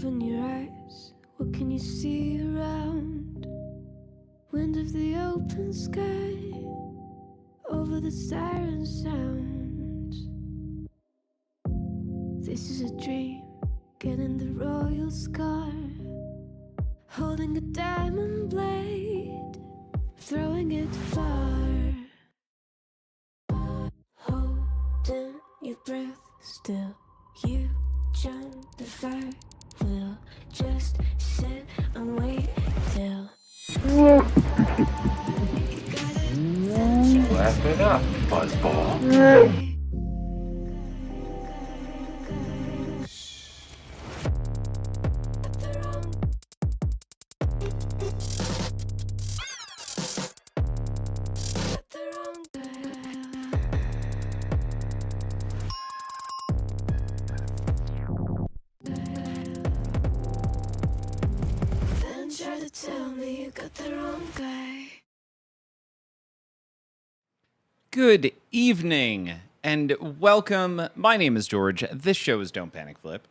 Open your eyes, what can you see around? Wind of the open sky, over the siren sound. This is a dream, getting the royal scar, holding a diamond blade, throwing it far. Holding your breath still, you jump the fire. We'll just sit and wait till Laugh it up, fuzzball. Then try to tell me you got the wrong guy. Good evening and welcome. My name is George. This show is Don't Panic Flip.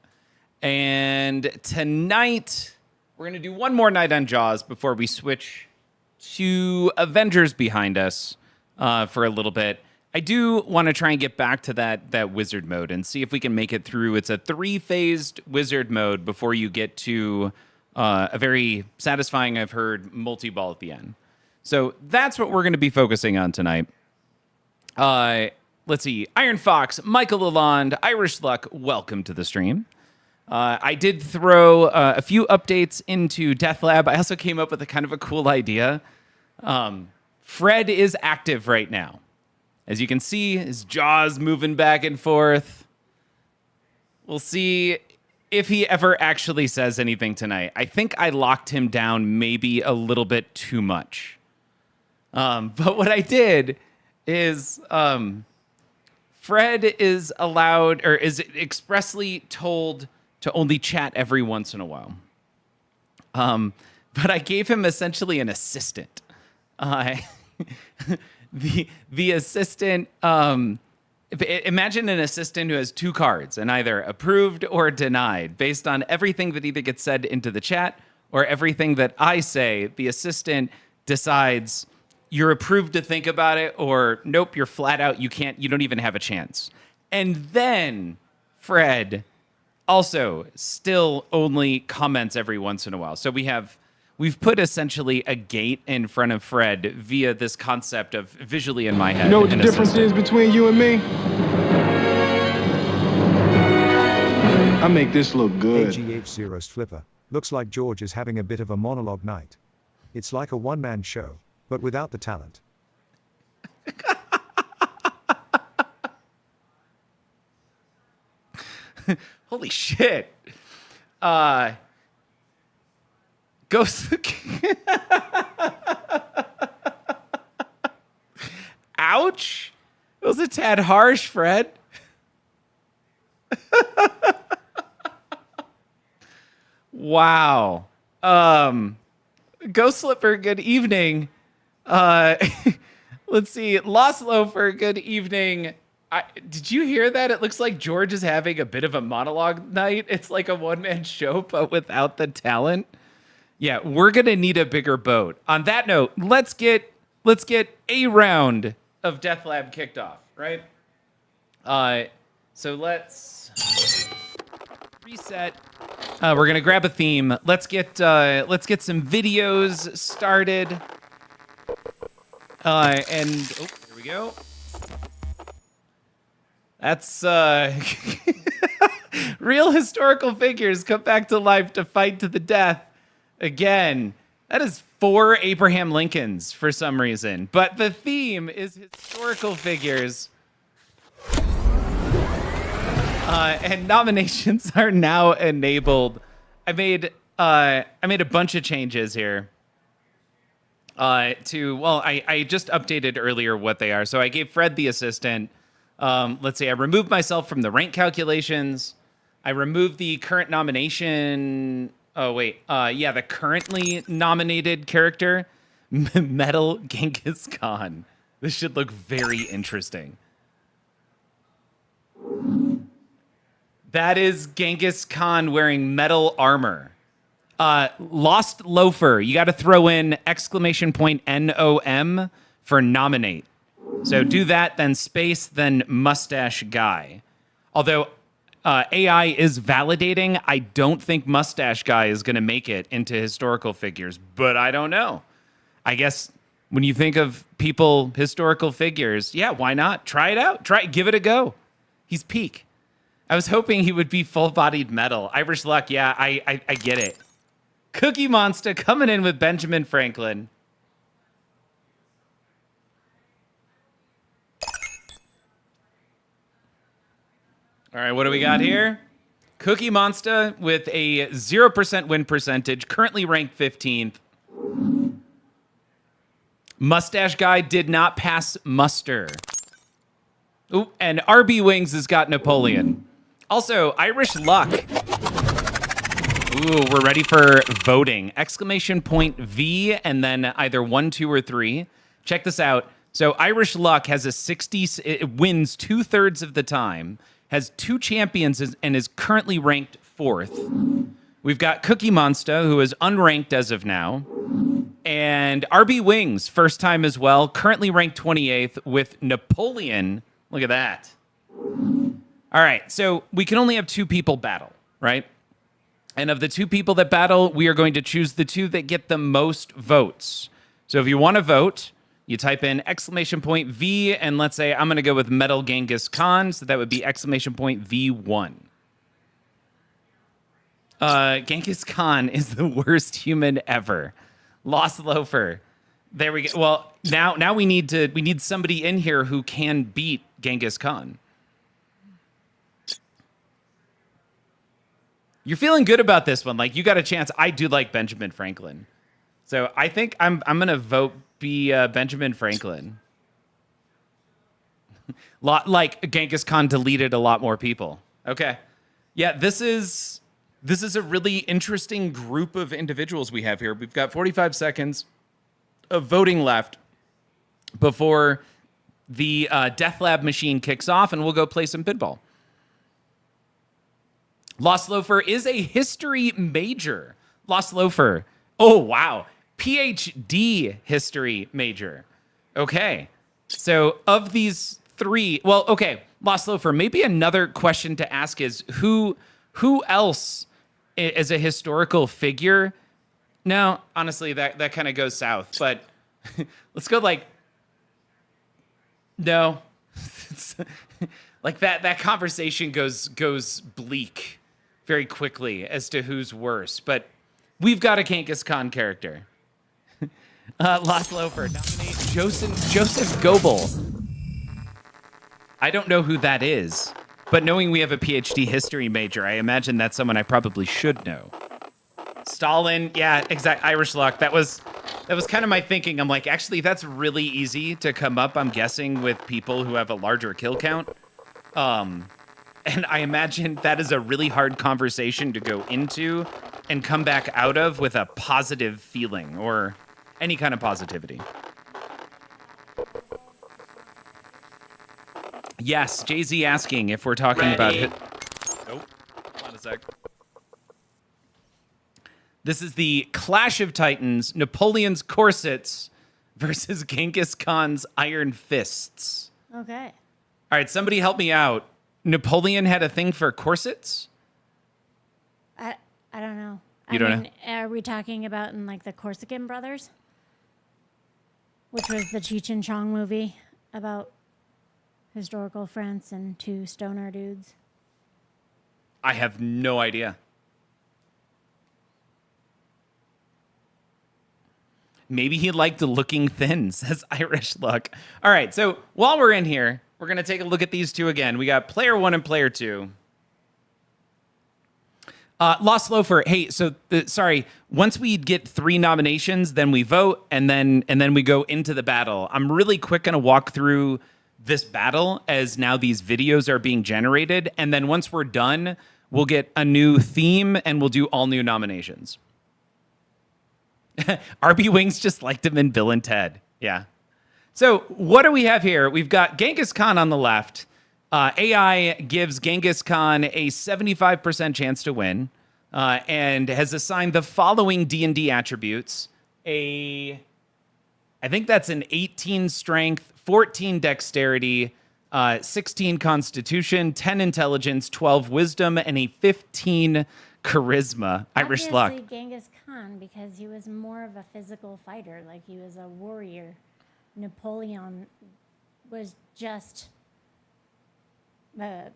And tonight, we're going to do one more night on Jaws before we switch to Avengers behind us for a little bit. I do want to try and get back to that wizard mode and see if we can make it through. It's a 3-phased wizard mode before you get to a very satisfying, I've heard, multi-ball at the end. So that's what we're going to be focusing on tonight. Let's see. Iron Fox, Michael Lalonde, Irish Luck, welcome to the stream. I did throw a few updates into Death Lab. I also came up with a kind of a cool idea. Fred is active right now. As you can see, his jaw's moving back and forth. We'll see if he ever actually says anything tonight. I think I locked him down maybe a little bit too much. But what I did is Fred is allowed, or is expressly told to only chat every once in a while. But I gave him essentially an assistant. The assistant, imagine an assistant who has 2 cards and either approved or denied based on everything that either gets said into the chat or everything that I say. The assistant decides you're approved to think about it, or nope, you're flat out, you don't even have a chance. And then Fred also still only comments every once in a while. So we've put essentially a gate in front of Fred via this concept of visually in my head. You know what the difference is between you and me? I make this look good. AGH0's Flipper. Looks like George is having a bit of a monologue night. It's like a one-man show, but without the talent. Holy shit. Ghost. Ouch. It was a tad harsh, Fred. Wow. Ghost Slipper, good evening. Let's see. Lost Loafer, good evening. Did you hear that? It looks like George is having a bit of a monologue night. It's like a one-man show, but without the talent. Yeah, we're going to need a bigger boat. On that note, let's get a round of Death Lab kicked off, right? So let's reset. We're going to grab a theme. Let's get some videos started. Here we go. That's real historical figures come back to life to fight to the death. Again, that is 4 Abraham Lincolns for some reason. But the theme is historical figures. And nominations are now enabled. I made a bunch of changes here. I just updated earlier what they are. So I gave Fred the assistant. Let's see, I removed myself from the rank calculations. I removed the current nomination. Oh, wait. The currently nominated character, Metal Genghis Khan. This should look very interesting. That is Genghis Khan wearing metal armor. Lost Loafer. You got to throw in !NOM for nominate. So do that, then space, then mustache guy. Although AI is validating, I don't think mustache guy is going to make it into historical figures, but I don't know. I guess when you think of people, historical figures, yeah, why not? Try it out. Give it a go. He's peak. I was hoping he would be full-bodied metal. Irish Luck, yeah, I get it. Cookie Monster coming in with Benjamin Franklin. All right, what do we got here? Cookie Monster with a 0% win percentage, currently ranked 15th. Mustache Guy did not pass muster. Ooh, and RB Wings has got Napoleon. Also, Irish Luck. Ooh, we're ready for voting. ! V and then either 1, 2, or 3. Check this out. So Irish Luck has a 60, it wins 2/3 of the time, has 2 champions and is currently ranked 4th. We've got Cookie Monster, who is unranked as of now. And RB Wings, first time as well, currently ranked 28th with Napoleon. Look at that. All right, so we can only have 2 people battle, right? And of the 2 people that battle, we are going to choose the 2 that get the most votes. So if you want to vote, you type in ! V, and let's say I'm going to go with Metal Genghis Khan, so that would be ! V1. Genghis Khan is the worst human ever. Lost Loafer. There we go. Well, now we need somebody in here who can beat Genghis Khan. You're feeling good about this one. Like, you got a chance. I do like Benjamin Franklin. So I think I'm going to vote Benjamin Franklin. Like Genghis Khan deleted a lot more people. Okay. Yeah, this is a really interesting group of individuals we have here. We've got 45 seconds of voting left before the Death Lab machine kicks off, and we'll go play some pinball. Lost Loafer is a history major. Lost Loafer. Oh, wow. PhD history major. Okay. So of these 3, well, okay, Lost Loafer, maybe another question to ask is who else is a historical figure? No, honestly, that kind of goes south, but let's go no. Like that conversation goes bleak very quickly as to who's worse, but we've got a Genghis Khan character. Lost Loafer, nominate Joseph Goebel. I don't know who that is, but knowing we have a PhD history major, I imagine that's someone I probably should know. Stalin, yeah, exact. Irish Luck. That was kind of my thinking. I'm like, actually, that's really easy to come up, I'm guessing, with people who have a larger kill count. And I imagine that is a really hard conversation to go into and come back out of with a positive feeling or any kind of positivity. Yes, Jay-Z asking if we're talking about it. Nope. Hold on a sec. This is the Clash of Titans, Napoleon's corsets versus Genghis Khan's iron fists. Okay. All right, somebody help me out. Napoleon had a thing for corsets? I don't know. You don't know? Are we talking about in like the Corsican Brothers? Which was the Cheech and Chong movie about historical France and 2 stoner dudes. I have no idea. Maybe he liked looking thin, says Irish Luck. All right, so while we're in here, we're going to take a look at these 2 again. We got player 1 and player 2. Lost Loafer, hey, so sorry. Once we get 3 nominations, then we vote, and then we go into the battle. I'm really quick going to walk through this battle as now these videos are being generated, and then once we're done, we'll get a new theme and we'll do all new nominations. RB Wings just liked him in Bill and Ted. Yeah. So what do we have here? We've got Genghis Khan on the left, AI gives Genghis Khan a 75% chance to win, and has assigned the following D&D attributes. I think that's an 18 strength, 14 dexterity, 16 constitution, 10 intelligence, 12 wisdom, and a 15 charisma. Irish luck. Obviously Genghis Khan, because he was more of a physical fighter, like he was a warrior. Napoleon was just a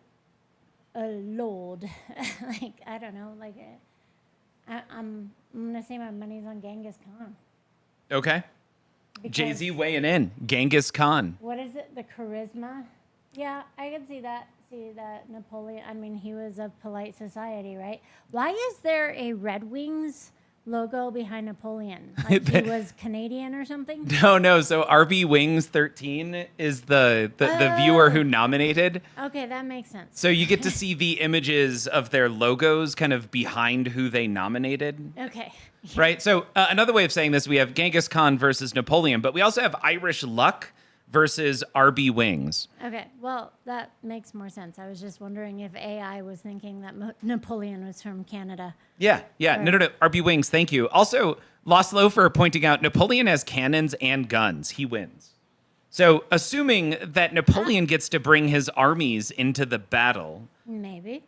lord. Like, I don't know, like I'm gonna say my money's on Genghis Khan. Okay. Because- Jay-Z weighing in. Genghis Khan. What is it? The charisma? Yeah, I can see that. See that Napoleon. I mean, he was of polite society, right? Why is there a Red Wings logo behind Napoleon? Like he was Canadian or something? No. So RB Wings 13 is the viewer who nominated. Okay, that makes sense. So you get to see the images of their logos kind of behind who they nominated. Okay. Right. So another way of saying this, we have Genghis Khan versus Napoleon, but we also have Irish Luck versus RB Wings. Okay, well, that makes more sense. I was just wondering if AI was thinking that Napoleon was from Canada. Yeah. No. RB Wings, thank you. Also, Lost Loafer pointing out Napoleon has cannons and guns. He wins. So assuming that Napoleon gets to bring his armies into the battle, Maybe.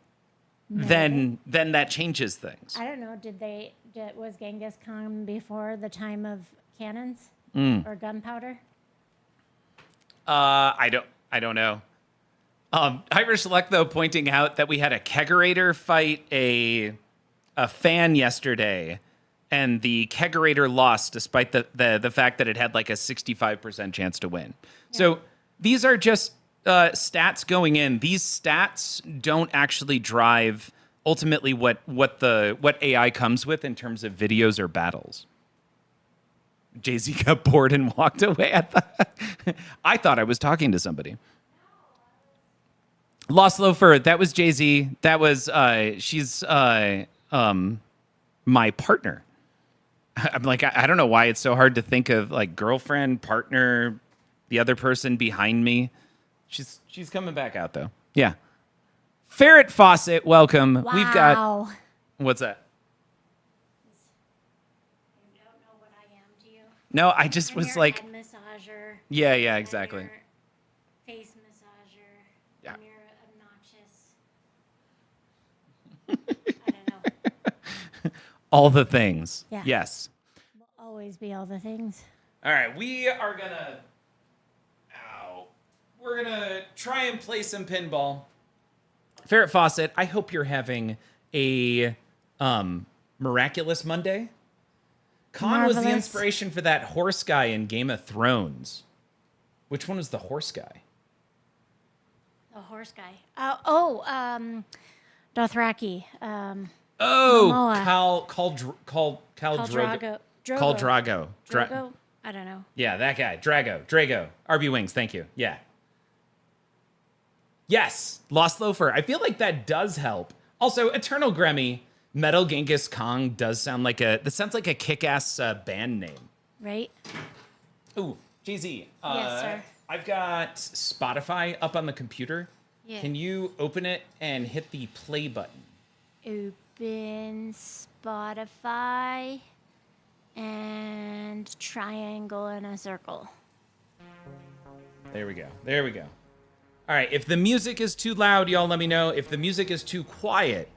then that changes things. I don't know. Was Genghis Khan before the time of cannons or gunpowder? I don't know. Irish Luck, though, pointing out that we had a kegerator fight a fan yesterday, and the kegerator lost despite the fact that it had like a 65% chance to win. Yeah. So these are just stats going in. These stats don't actually drive ultimately what AI comes with in terms of videos or battles. Jay-Z got bored and walked away. I thought I was talking to somebody. Lost Loafer, that was Jay-Z. That was she's my partner. I'm like, I don't know why it's so hard to think of like girlfriend, partner, the other person behind me. She's coming back out though. Yeah. Ferret Fawcett, welcome. Wow. We've got what's that? You don't know what I am to you. No, I just I'm was your like, head massager. yeah, I'm exactly. your face massager. Yeah. I'm your obnoxious. I don't know. All the things. Yeah. Yes. Will always be all the things. All right, we're gonna try and play some pinball. Ferret Fawcett, I hope you're having a miraculous Monday. Khan was the Marvelous. inspiration for that horse guy in Game of Thrones. Which one was the horse guy? The horse guy. Dothraki. Oh, Momoa. Khal Drago. Drago. Drogo? I don't know. Yeah, that guy. Drago. RB Wings, thank you. Yeah. Yes, Lost Loafer. I feel like that does help. Also, Eternal Gremmy, Metal Genghis Khan does sound like that sounds like a kick-ass band name. Right? Ooh, Jay-Z. Yes, sir. I've got Spotify up on the computer. Yeah. Can you open it and hit the play button? Open Spotify and triangle in a circle. There we go. All right, if the music is too loud, y'all let me know. If the music is too quiet,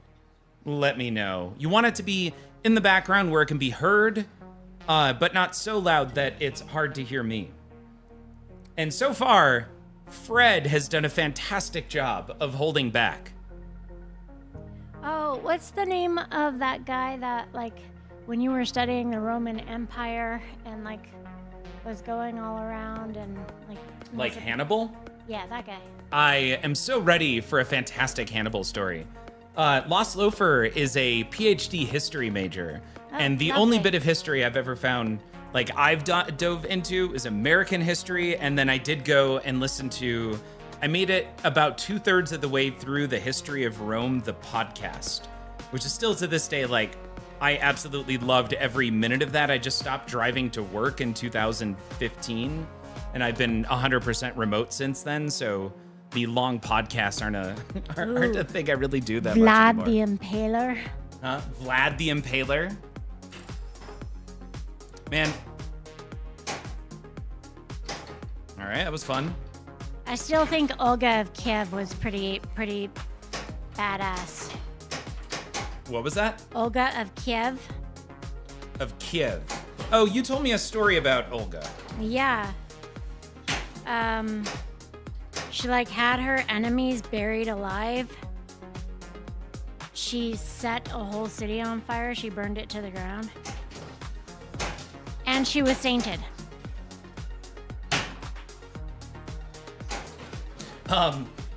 let me know. You want it to be in the background where it can be heard, but not so loud that it's hard to hear me. And so far, Fred has done a fantastic job of holding back. Oh, what's the name of that guy that, like, when you were studying the Roman Empire and, like, was going all around and, Like Hannibal? Yeah, that guy. I am so ready for a fantastic Hannibal story. Lost Loafer is a PhD history major, and the only lovely. bit of history I've ever found, like I've dove into, is American history, and then I did go and listen to, I made it about 2/3 of the way through the History of Rome, the podcast, which is still to this day, like, I absolutely loved every minute of that. I just stopped driving to work in 2015, and I've been 100% remote since then, so the long podcasts aren't a thing I really do that Vlad much the anymore. Impaler. Huh? Vlad the Impaler. Man. All right, that was fun. I still think Olga of Kiev was pretty badass. What was that? Olga of Kiev. Of Kiev. Oh, you told me a story about Olga. Yeah. She like had her enemies buried alive. She set a whole city on fire. She burned it to the ground. And she was sainted.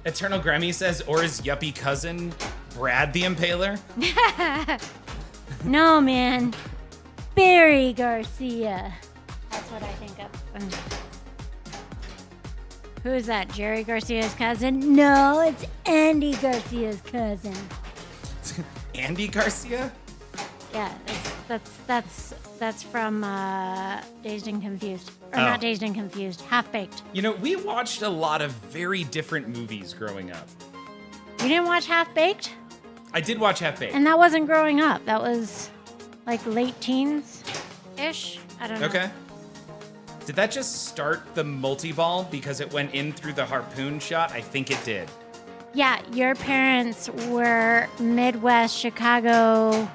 Eternal Grammy says, or his yuppie cousin, Brad the Impaler. No, man. Barry Garcia. That's what I think of. Who is that? Jerry Garcia's cousin? No, it's Andy Garcia's cousin. Andy Garcia? Yeah, that's from Dazed and Confused. Or Oh. not Dazed and Confused, Half Baked. You know, we watched a lot of very different movies growing up. You didn't watch Half Baked? I did watch Half Baked. And that wasn't growing up. That was like late teens-ish. I don't know. Okay. Did that just start the multi-ball because it went in through the harpoon shot? I think it did. Yeah, your parents were Midwest Chicago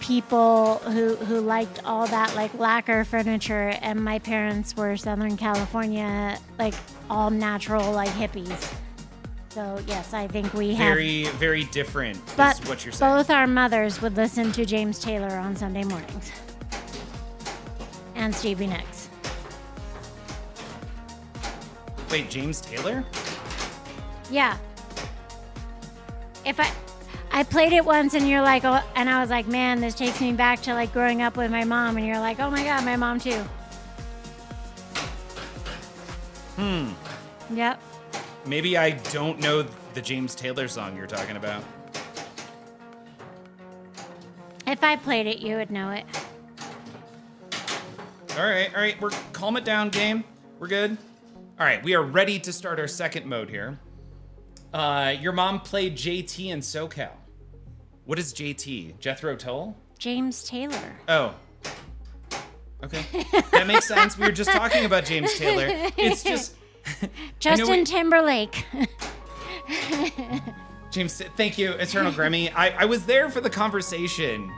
people who liked all that like lacquer furniture, and my parents were Southern California, like all natural like hippies. So yes, I think we have. Very, very different But is what you're saying. both our mothers would listen to James Taylor on Sunday mornings. And Stevie Nicks. Wait, James Taylor? Yeah. If I played it once and you're like, oh, and I was like, man, this takes me back to like growing up with my mom, and you're like, oh my God, my mom too. Yep. Maybe I don't know the James Taylor song you're talking about. If I played it, you would know it. All right, we're calm it down, game. We're good. All right, we are ready to start our second mode here. Your mom played JT in SoCal. What is JT? Jethro Tull? James Taylor. Oh. Okay. That makes sense. We were just talking about James Taylor. It's just... Justin Timberlake. James, thank you, Eternal Grammy. I was there for the conversation.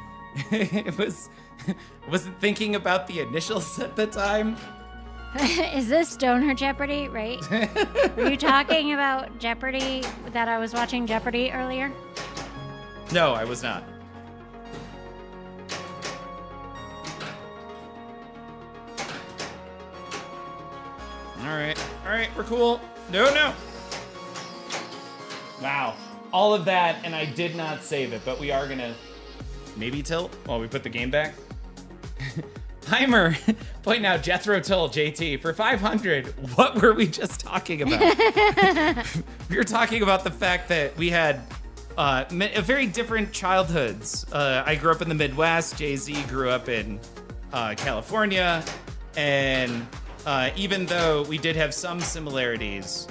Wasn't thinking about the initials at the time. Is this Stoner Jeopardy, right? Were you talking about Jeopardy, that I was watching Jeopardy earlier? No, I was not. All right, we're cool. No. Wow, all of that, and I did not save it, but we are gonna maybe tilt while we put the game back. Timer, pointing out Jethro Tull, JT, for 500. What were we just talking about? We were talking about the fact that we had very different childhoods. I grew up in the Midwest. Jay-Z grew up in California. And even though we did have some similarities,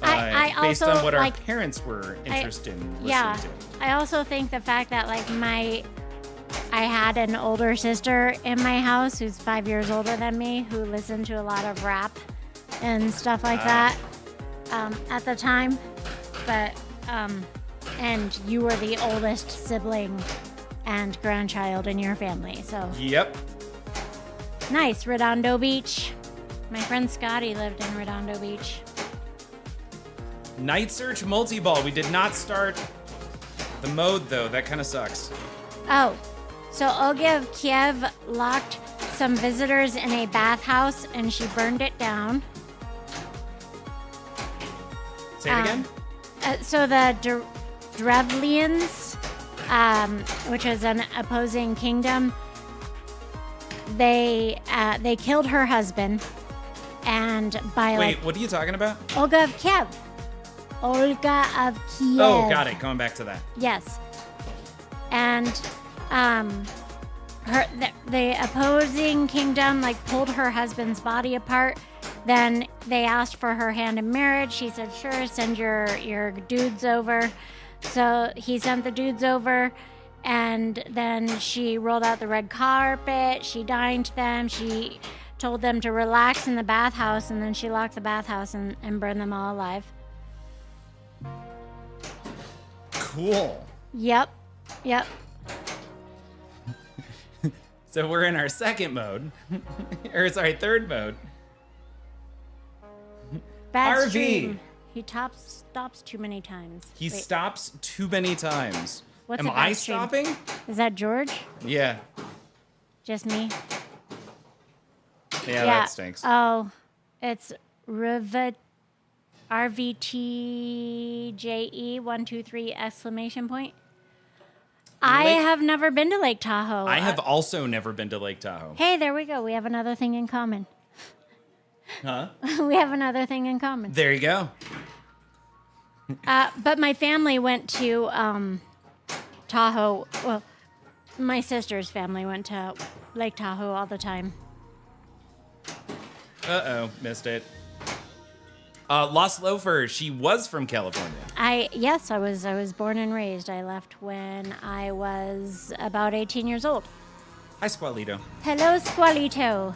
I based also, on what our like, parents were interested in listening Yeah. to. I also think the fact that like I had an older sister in my house who's 5 years older than me, who listened to a lot of rap and stuff like that at the time. But and you were the oldest sibling and grandchild in your family, so Yep. nice. Redondo Beach. My friend Scotty lived in Redondo Beach. Night Search Multi-Ball. We did not start the mode, though. That kind of sucks. Oh, so Olga of Kiev locked some visitors in a bathhouse and she burned it down. Say it again? So the Drevlians, which was an opposing kingdom, they killed her husband, and by Wait, what are you talking about? Olga of Kiev. Olga of Kiev. Oh, got it. Going back to that. Yes. And the opposing kingdom like pulled her husband's body apart. Then they asked for her hand in marriage. She said, "Sure, send your dudes over." So he sent the dudes over, and then she rolled out the red carpet. She dined them. She told them to relax in the bathhouse, and then she locked the bathhouse and burned them all alive. Cool. Yep. So we're in our second mode, or sorry, third mode. Bad RV. stream. He stops too many times. He Wait, stops too many times. What's Am a bad I stream? stopping? Is that George? Yeah. Just me? Yeah, that stinks. Oh, it's RVTJE123 exclamation point. I have never been to Lake Tahoe. I have also never been to Lake Tahoe. Hey, there we go. We have another thing in common. Huh? We have another thing in common. There you go. But my family went to Tahoe. Well, my sister's family went to Lake Tahoe all the time. Uh-oh, missed it. Lost Loafer, she was from California. Yes, I was born and raised. I left when I was about 18 years old. Hi, Squalito. Hello, Squalito.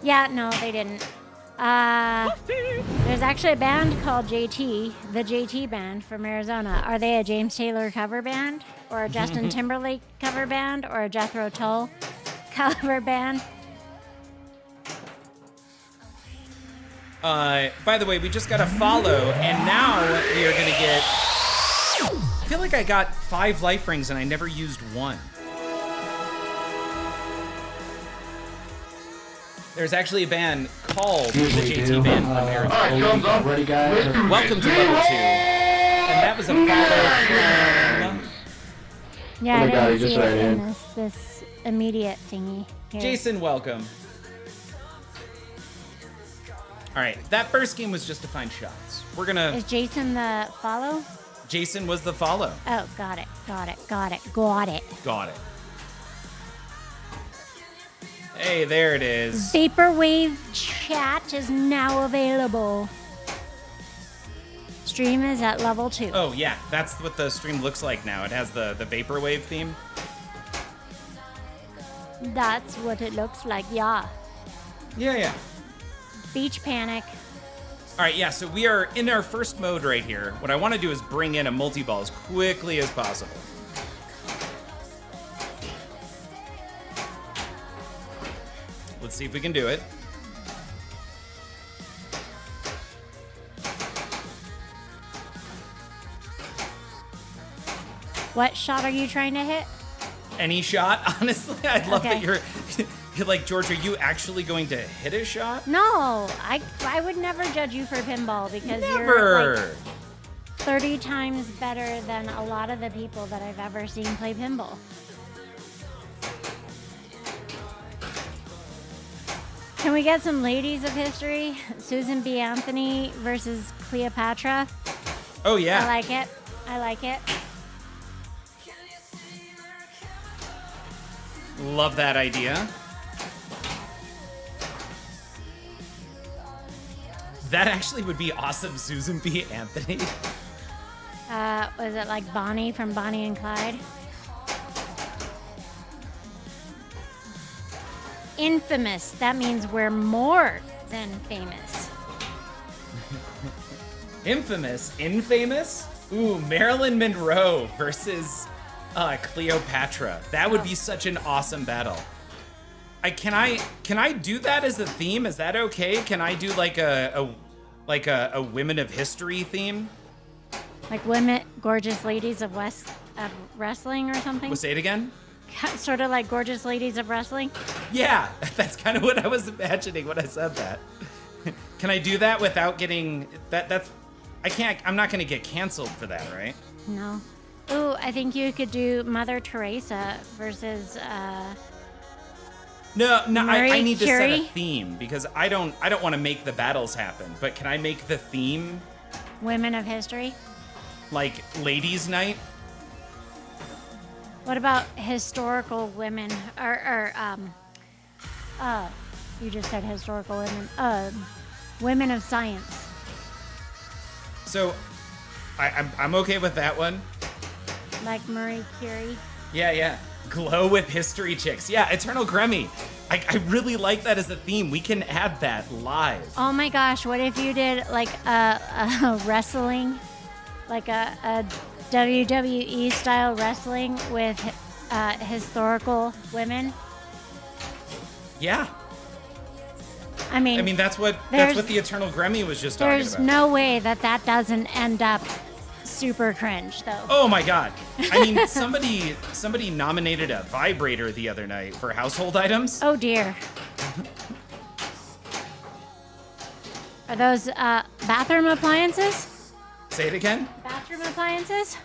Yeah, no, they didn't. There's actually a band called JT, the JT Band from Arizona. Are they a James Taylor cover band, or a Justin Timberlake cover band, or a Jethro Tull cover band? By the way, we just got a follow, and now we are gonna get... I feel like I got 5 life rings and I never used one. There's actually a band called the JT Band from Arizona. All right, thumbs up. Ready, guys? Welcome to level 2. And that was a follow from... Yeah, Oh my I God, didn't he just see it ran in in. this immediate thingy here. Jason, welcome. All right, that first game was just to find shots. We're gonna... Is Jason the follow? Jason was the follow. Oh, got it. Got it. Hey, there it is. Vaporwave chat is now available. Stream is at level 2. Oh, yeah, that's what the stream looks like now. It has the Vaporwave theme. That's what it looks like, yeah. Yeah. Beach Panic. All right, yeah, so we are in our first mode right here. What I want to do is bring in a multi-ball as quickly as possible. Let's see if we can do it. What shot are you trying to hit? Any shot, honestly. I'd love that Okay. you're like, George, are you actually going to hit a shot? No, I would never judge you for pinball because you're Never. like 30 times better than a lot of the people that I've ever seen play pinball. Can we get some ladies of history? Susan B. Anthony versus Cleopatra. Oh, yeah. I like it. Love that idea. That actually would be awesome, Susan B. Anthony. Was it like Bonnie from Bonnie and Clyde? Infamous. That means we're more than famous. Infamous? Ooh, Marilyn Monroe versus Cleopatra. That would be such an awesome battle. Can I do that as a theme? Is that okay? Can I do like a women of history theme? Like women, gorgeous ladies of wrestling or something? Say it again? Sort of like gorgeous ladies of wrestling? Yeah, that's kind of what I was imagining when I said that. Can I do that without getting I'm not going to get canceled for that, right? No. Ooh, I think you could do Mother Teresa versus No, I Marie need to set a Curie? theme because I don't want to make the battles happen, but can I make the theme? women of history. like ladies' night. What about historical women you just said historical women. Women of science. So, I'm okay with that one. Like Marie Curie. Yeah. Glow with history chicks. Yeah, Eternal Gremmy. I really like that as a theme. We can add that live. Oh my gosh, what if you did like a wrestling, like a WWE style wrestling with historical women? Yeah. I mean that's what the Eternal Gremmy was just talking there's about. no way that doesn't end up super cringe, though. Oh my god. I mean, somebody nominated a vibrator the other night for household items. Oh dear. Are those bathroom appliances? Say it again. Bathroom appliances?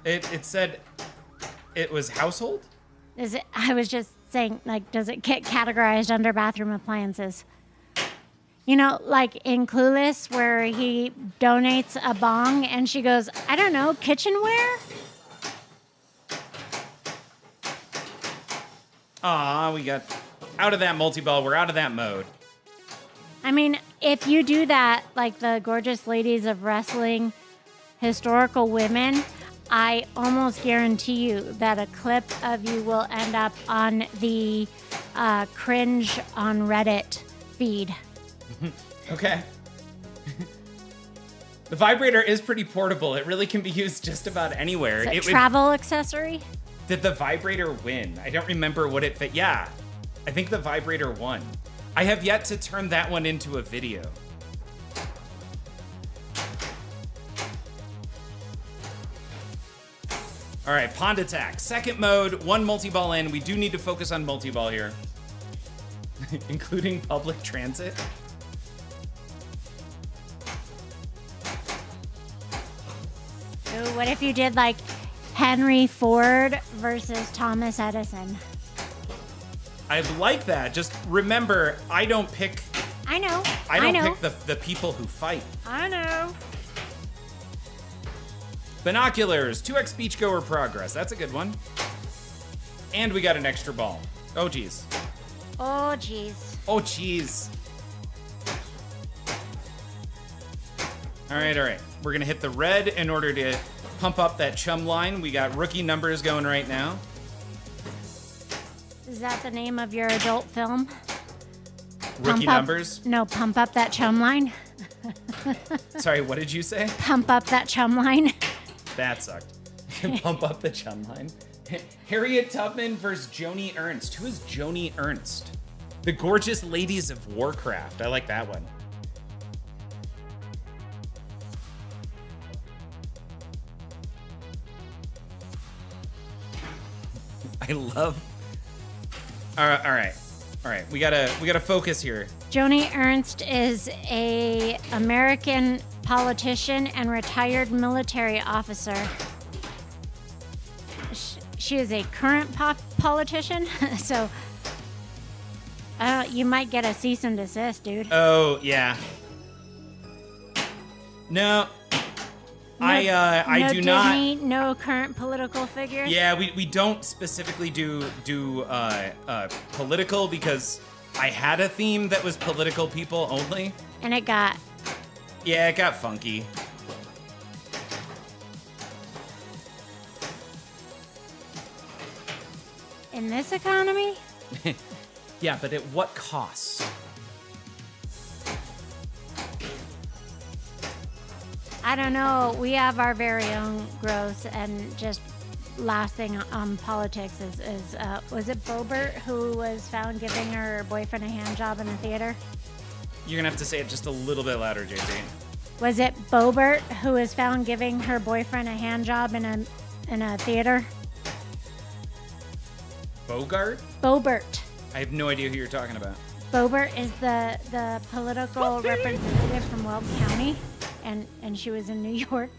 It said it was household? Is it? I was just saying, like, does it get categorized under bathroom appliances? You know, like in Clueless, where he donates a bong and she goes, I don't know, kitchenware? Aw, we got out of that multi-ball. We're out of that mode. I mean, if you do that, like the gorgeous ladies of wrestling, historical women, I almost guarantee you that a clip of you will end up on the cringe on Reddit feed. Okay. The vibrator is pretty portable. It really can be used just about anywhere. Is it travel accessory? Did the vibrator win? I don't remember what it fit. Yeah, I think the vibrator won. I have yet to turn that one into a video. All right, Pond Attack. Second mode, one multi-ball in. We do need to focus on multi-ball here. Including public transit. Ooh, what if you did like Henry Ford versus Thomas Edison? I like that. Just remember, I don't pick. I know. I don't pick the people who fight. I know. Binoculars, 2x beachgoer progress. That's a good one. And we got an extra ball. Oh, geez. Oh, jeez. Oh, geez. All right. We're going to hit the red in order to pump up that chum line. We got rookie numbers going right now. Is that the name of your adult film? Rookie numbers? No, Pump Up That Chum Line. Sorry, what did you say? Pump Up That Chum Line. That sucked. Pump up the chum line. Harriet Tubman versus Joni Ernst. Who is Joni Ernst? The Gorgeous Ladies of Warcraft. I like that one. I love. All right. We gotta focus here. Joni Ernst is a American politician and retired military officer. She is a current politician, so you might get a cease and desist, dude. Oh yeah. No. I do Disney, not. No current political figures. Yeah, we don't specifically do political because I had a theme that was political people only. And it got. Yeah, it got funky. In this economy? Yeah, but at what cost? I don't know. We have our very own growth, and just last thing on politics is was it Bobert who was found giving her boyfriend a hand job in a theater? You're gonna have to say it just a little bit louder, JJ. Was it Bobert who was found giving her boyfriend a hand job in a theater? Bogart? Bobert. I have no idea who you're talking about. Bobert is the political representative from Weld County, and she was in New York.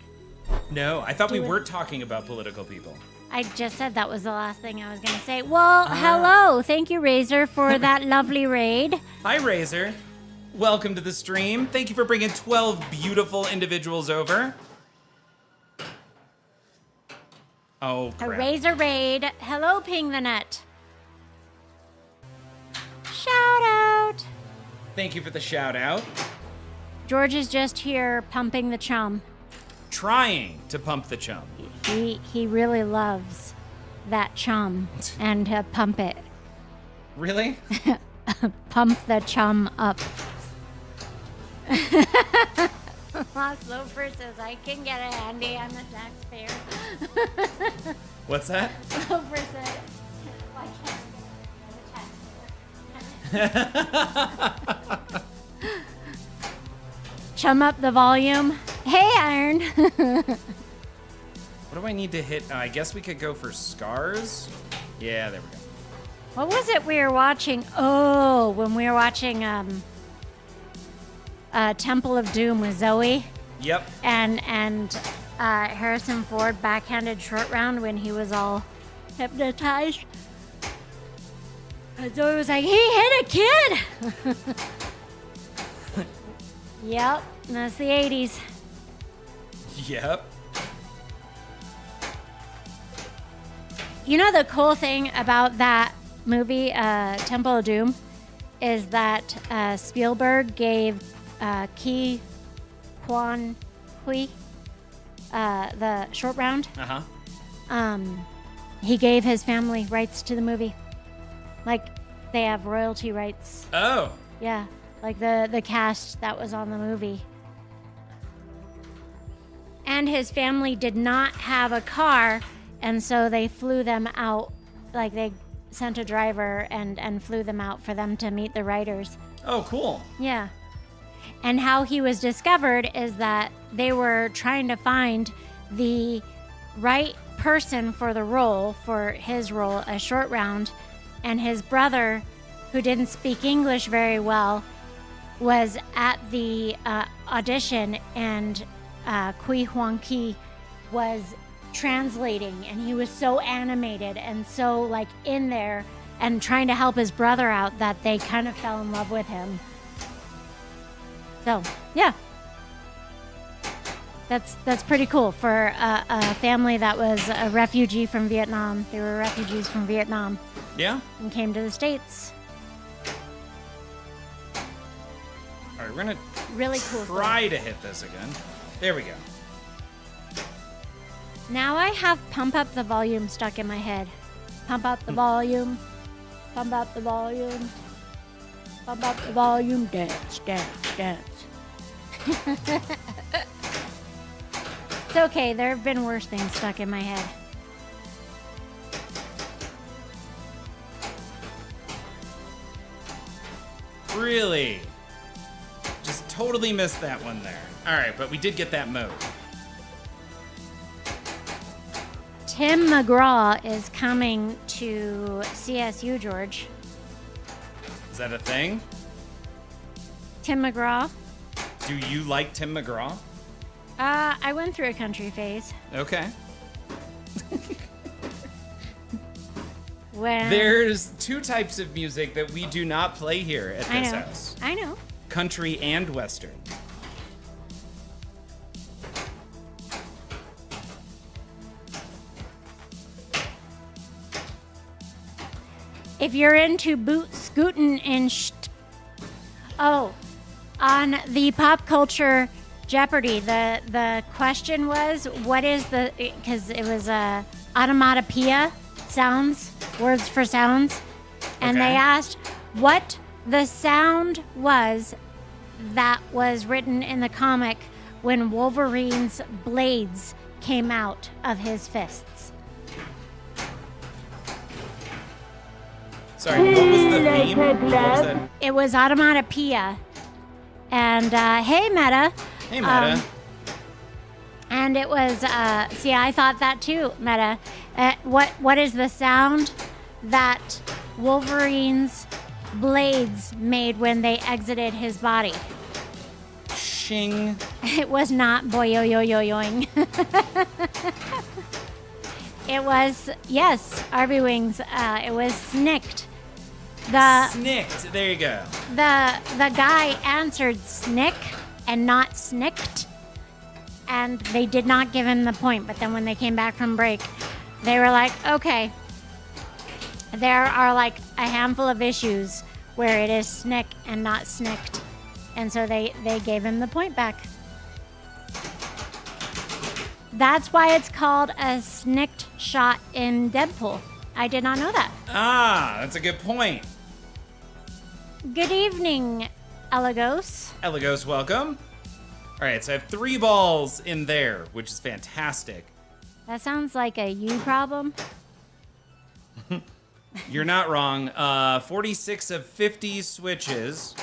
No, I thought we were talking about political people. I just said that was the last thing I was going to say. Well, hello. Thank you, Razor, for that lovely raid. Hi, Razor. Welcome to the stream. Thank you for bringing 12 beautiful individuals over. Oh, The crap. Razor Raid. Hello, Ping the Nut. Shout out. Thank you for the shout out. George is just here pumping the chum. Trying to pump the chum. He really loves that chum and to pump it. Really? Pump the chum up. Lost Loafer says, I can get a handy. I'm a taxpayer. What's that? Loafer said, I can't get a taxpayer. Chum up the volume. Hey, Iron. What do I need to hit? I guess we could go for scars. Yeah, there we go. What was it we were watching? Oh, when we were watching Temple of Doom with Zoe Yep. and Harrison Ford backhanded short round when he was all hypnotized. And Zoe was like, he hit a kid. Yep, that's the 80s. Yep. You know the cool thing about that movie, Temple of Doom, is that Spielberg gave Ke Quan Hui the short round. Uh-huh. He gave his family rights to the movie. Like, they have royalty rights. Oh. Yeah, like the cast that was on the movie. And his family did not have a car, and so they flew them out. Like, they sent a driver and flew them out for them to meet the writers. Oh, cool. Yeah. And how he was discovered is that they were trying to find the right person for the role, for his role, a short round, and his brother, who didn't speak English very well, was at the audition, and Kui Huang Ki was translating, and he was so animated and so like in there and trying to help his brother out that they kind of fell in love with him. So yeah, that's pretty cool for a family that was a refugee from Vietnam. They were refugees from Vietnam Yeah? and came to the States. All right, we're going to Really cool. try to hit this again. There we go. Now I have Pump Up the Volume stuck in my head. Pump up the volume. Pump up the volume. Pump up the volume. Dance, dance, dance. It's okay. There have been worse things stuck in my head. Really? Just totally missed that one there. All right, but we did get that mode. Tim McGraw is coming to CSU, George. Is that a thing? Tim McGraw. Do you like Tim McGraw? I went through a country phase Okay. when There's two types of music that we do not play here at I this know. house. I know. Country and Western. If you're into boot scootin' and on the pop culture Jeopardy, the question was, what is the, because it was onomatopoeia, sounds, words for sounds, and Okay. they asked what the sound was that was written in the comic when Wolverine's blades came out of his fists. Sorry, what was the theme? What was that? It was onomatopoeia. And hey, Meta. Hey, Meta. And it was, see, I thought that too, Meta. What is the sound that Wolverine's blades made when they exited his body? Shing. It was not boy-yo-yo-yo-yoing. It was, yes, Arby Wings. It was snicked. Snicked. There you go. The guy answered snick and not snicked, and they did not give him the point. But then when they came back from break, They were like, okay, there are like a handful of issues where it is snick and not snicked. And so they gave him the point back. That's why it's called a snicked shot in Deadpool. I did not know that. Ah, that's a good point. Good evening, Elagos. Elagos, welcome. All right, so I have 3 balls in there, which is fantastic. That sounds like a you problem. You're not wrong. 46 of 50 switches.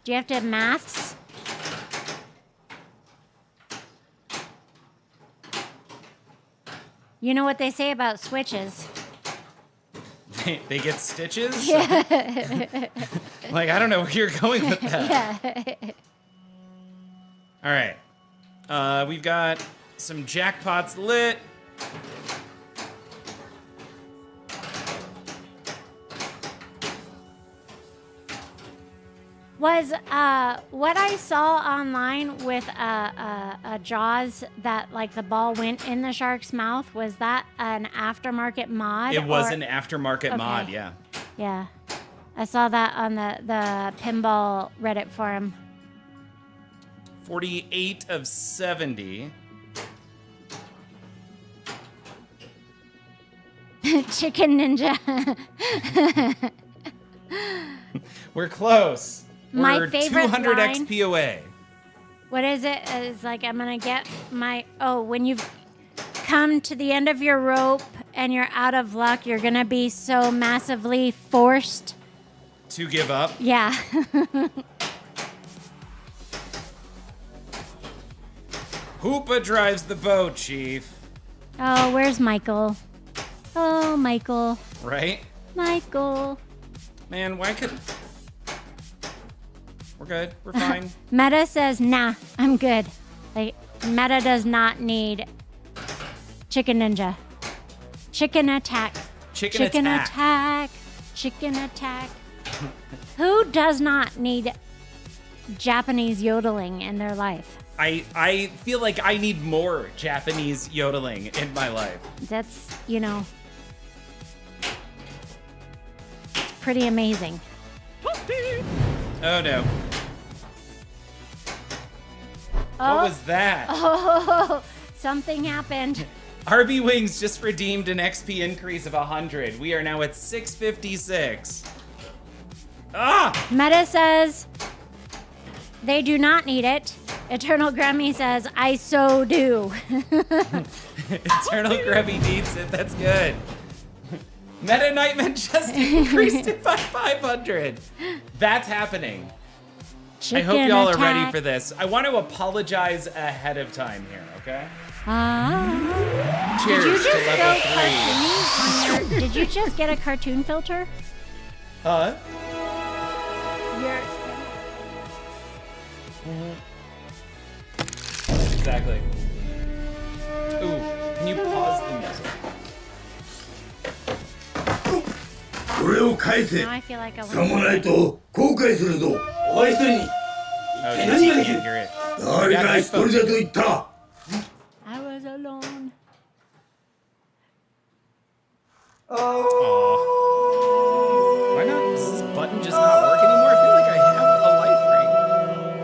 Do you have to have maths? You know what they say about switches. They get stitches? Yeah. Like, I don't know where you're going with that. Yeah. All right. We've got some jackpots lit. Was what I saw online with a Jaws that like the ball went in the shark's mouth, was that an aftermarket mod? It was or- an aftermarket mod, yeah. Yeah. I saw that on the pinball Reddit forum. 48 of 70. Chicken Ninja. We're close. My We're favorite 200 line- XP away. What is it? It's like I'm gonna get my when you've come to the end of your rope and you're out of luck, you're gonna be so massively forced. To give up. Yeah. Hoopa drives the boat, Chief. Oh, where's Michael? Oh, Michael. Right? Michael. Man, why could... We're good. We're fine. Meta says, nah, I'm good. Like, Meta does not need Chicken Ninja. Chicken attack. Chicken attack. attack. Chicken attack. Who does not need Japanese yodeling in their life? I feel like I need more Japanese yodeling in my life. That's, it's pretty amazing. Oh, no. Oh. What was that? Oh, something happened. RB Wings just redeemed an XP increase of 100. We are now at 656. Ah! Meta says they do not need it. Eternal Grammy says, I so do. Eternal Grubby needs it. That's good. Meta Nightman just increased it by 500. That's happening. I hope y'all are ready for this. I want to apologize ahead of time here, okay? Cheers Did you to just level go 3. cartoony on your, did you just get a cartoon filter? Huh? Exactly. Ooh, can you pause the music? これを返せ Now I feel like I さも want ないと後悔するぞお前一人に Oh, Can yes, you you hear can it? hear it. 誰が一人だと言った I was alone. Why not? Does this button just not work anymore? I feel like I have a life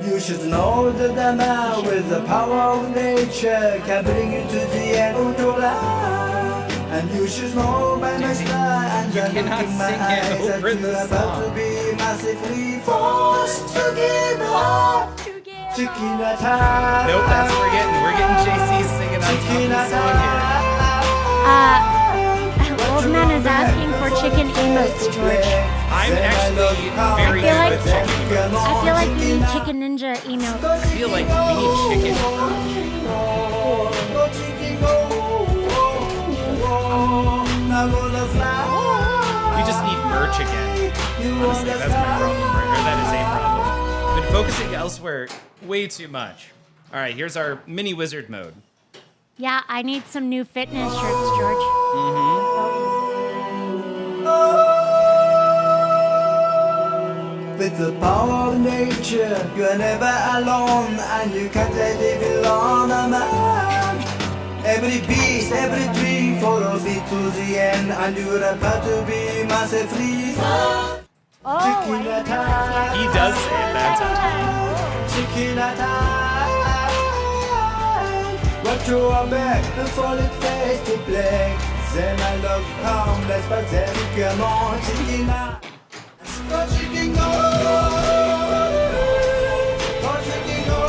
ring. You should know that the man with the power of nature can bring you to the end of your life. And you should know by my style and the look cannot in my sing it eyes that over the you're about song. to be massively forced to give up. Chicken attack. Nope, that's what we're getting. We're getting JC singing on top of Chicken the song here. Old man is asking for chicken emotes, George. I'm actually very feel good like- at chicken emotes. I feel like we need Chicken Ninja emotes. I feel like we need chicken. We just need merch again. Honestly, that's my problem, right? Or that is a problem. Been focusing elsewhere way too much. All right, here's our mini wizard mode. Yeah, I need some new fitness shirts, George. With the power of nature, you're never alone, and you can't let it belong a man. Every beast, every tree follows me to the end, and you're about to be massive free. Oh, I Chicken didn't attack. He does say it that time. Chicken attack. Watch your back before it fades to black. Then I look harmless, but then come on, chicken attack. Go chicken go. Go chicken go.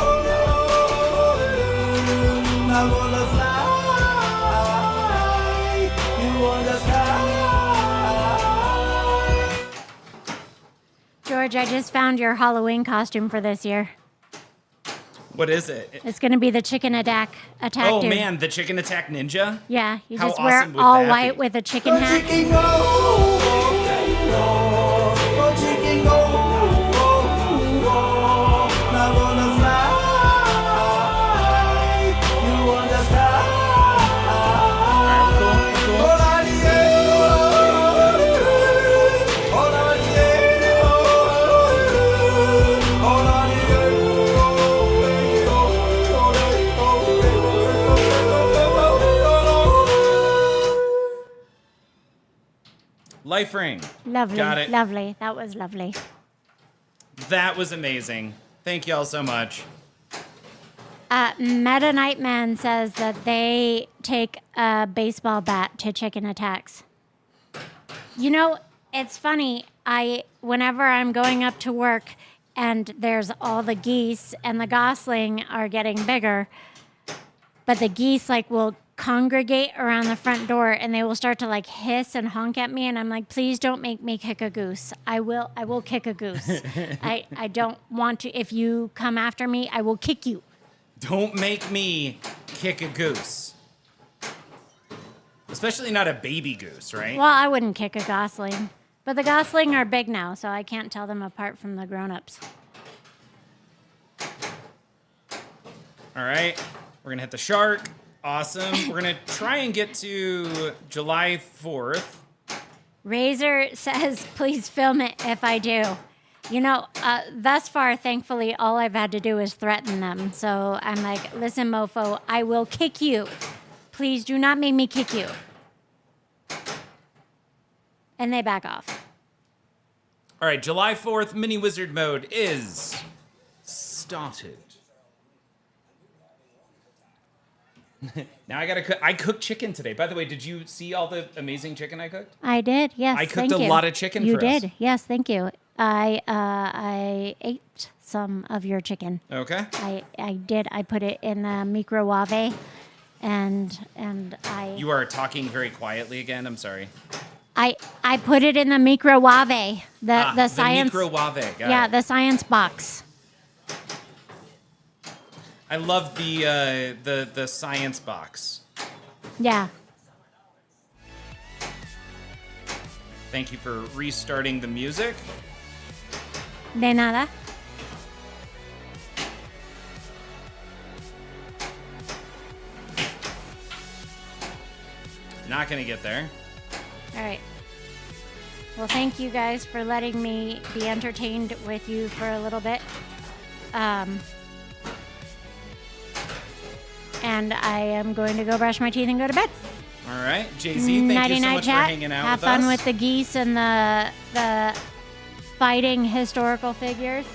I wanna fly. You wanna fly. George, I just found your Halloween costume for this year. What is it? It's going to be the chicken attack Oh dude. man, the chicken attack ninja. Yeah, you How just wear awesome would all that white be? with a chicken Go hat. chicken go. Go chicken go. I wanna fly. You wanna fly. Cool. All on the air. All on the air. All on the Life ring. Lovely. Got it. Lovely. That was lovely. That was amazing. Thank y'all so much. Meta Nightman says that they take a baseball bat to chicken attacks. You know, it's funny. Whenever I'm going up to work and there's all the geese and the gosling are getting bigger, but the geese will congregate around the front door and they will start to hiss and honk at me, and I'm like, please don't make me kick a goose. I will kick a goose. I don't want to. If you come after me, I will kick you. Don't make me kick a goose. Especially not a baby goose, right? Well, I wouldn't kick a gosling, but the gosling are big now, so I can't tell them apart from the grown-ups. All right. We're going to hit the shark. Awesome. We're going to try and get to July 4th. Razor says, please film it if I do. You know, thus far, thankfully, all I've had to do is threaten them. So I'm like, listen, mofo, I will kick you. Please do not make me kick you. And they back off. All right. July 4th, mini wizard mode is started. Now I gotta cook. I cooked chicken today. By the way, did you see all the amazing chicken I cooked? I did, yes. I cooked thank a you. lot of chicken You for us. did, yes, thank you. I ate some of your chicken. Okay. I did. I put it in the microwave, and I You are talking very quietly again. I'm sorry. I put it in the microwave. The science. microwave. Got Yeah, it. the science box. I love the science box. Yeah. Thank you for restarting the music. De nada. Not gonna get there. All right. Well, thank you guys for letting me be entertained with you for a little bit. And I am going to go brush my teeth and go to bed. All right, Jay-Z, thank you so much for hanging out Have with us. fun with the geese and the fighting historical figures.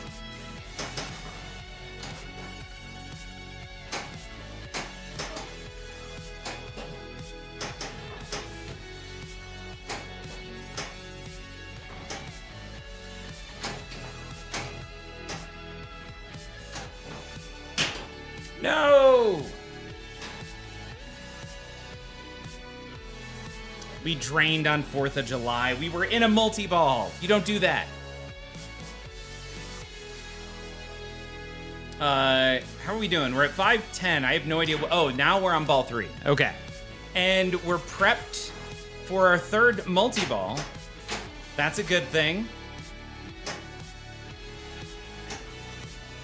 No! We drained on 4th of July. We were in a multi-ball. You don't do that. How are we doing? We're at 5:10. I have no idea. Oh, now we're on ball 3. Okay. And we're prepped for our third multi-ball. That's a good thing.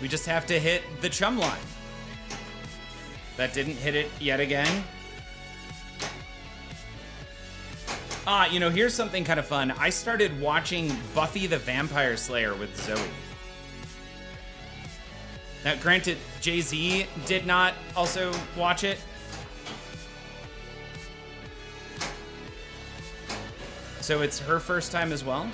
We just have to hit the chum line. That didn't hit it yet again. Here's something kind of fun. I started watching Buffy the Vampire Slayer with Zoe. Now, granted, Jay-Z did not also watch it. So it's her first time as well?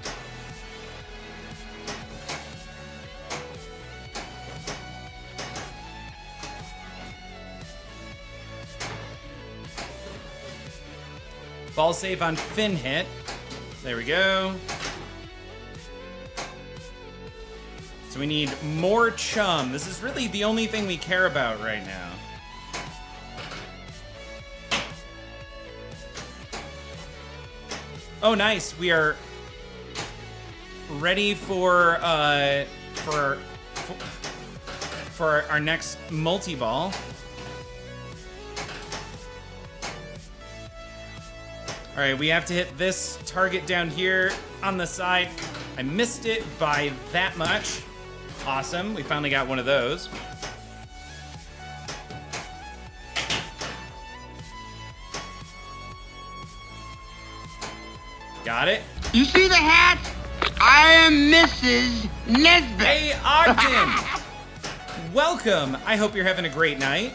Ball save on Finn hit. There we go. So we need more chum. This is really the only thing we care about right now. Oh, nice. We are ready for our next multi-ball. All right, we have to hit this target down here on the side. I missed it by that much. Awesome, we finally got one of those. Got it. You see the hat? I am Mrs. Nesbitt. Hey, Ogden! Welcome. I hope you're having a great night.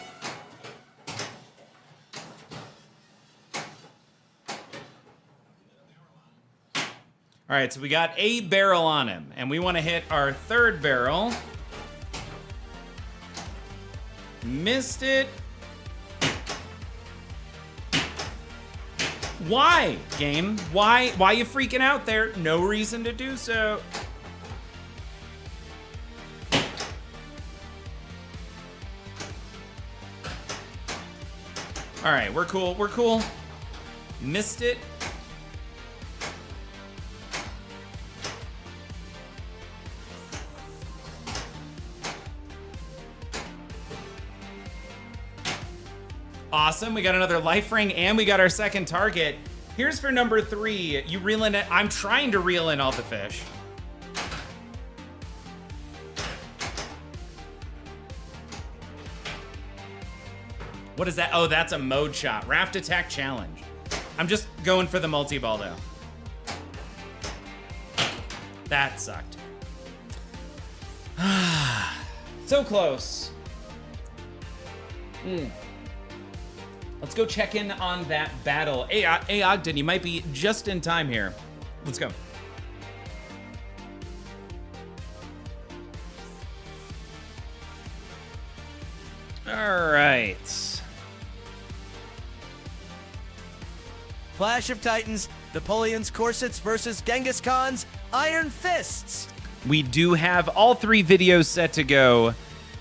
All right, so we got a barrel on him, and we want to hit our third barrel. Missed it. Why, game? Why you freaking out there? No reason to do so. All right, we're cool. We're cool. Missed it. Awesome, we got another life ring and we got our second target. Here's for number 3. You reel in it. I'm trying to reel in all the fish. What is that? Oh, that's a mode shot. Raft attack challenge. I'm just going for the multi-ball though. That sucked. So close. Let's go check in on that battle. Hey, Ogden, you might be just in time here. Let's go. All right. Clash of Titans, Napoleon's Corsets versus Genghis Khan's Iron Fists. We do have all 3 videos set to go.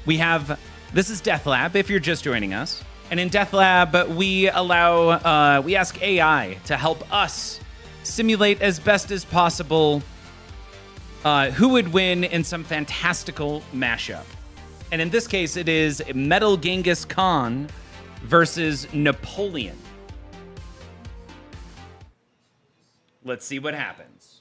This is Death Lab, if you're just joining us. And in Death Lab, we ask AI to help us simulate as best as possible who would win in some fantastical mashup. And in this case, it is Metal Genghis Khan versus Napoleon. Let's see what happens.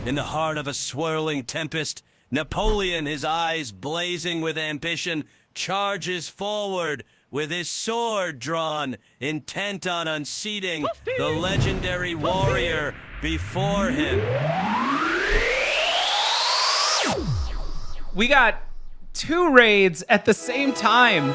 In the heart of a swirling tempest, Napoleon, his eyes blazing with ambition, charges forward with his sword drawn, intent on unseating the legendary warrior before him. We got 2 raids at the same time.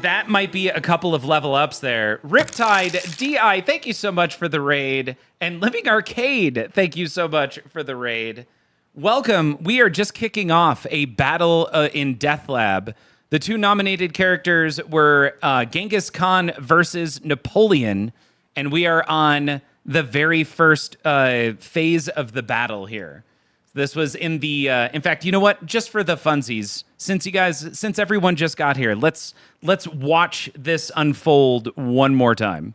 That might be a couple of level ups there. Riptide DI, thank you so much for the raid. And Living Arcade, thank you so much for the raid. Welcome. We are just kicking off a battle in Death Lab. The 2 nominated characters were Genghis Khan versus Napoleon. And we are on the very first phase of the battle here. This was in the, in fact, you know what? Just for the funsies, since everyone just got here, let's watch this unfold one more time.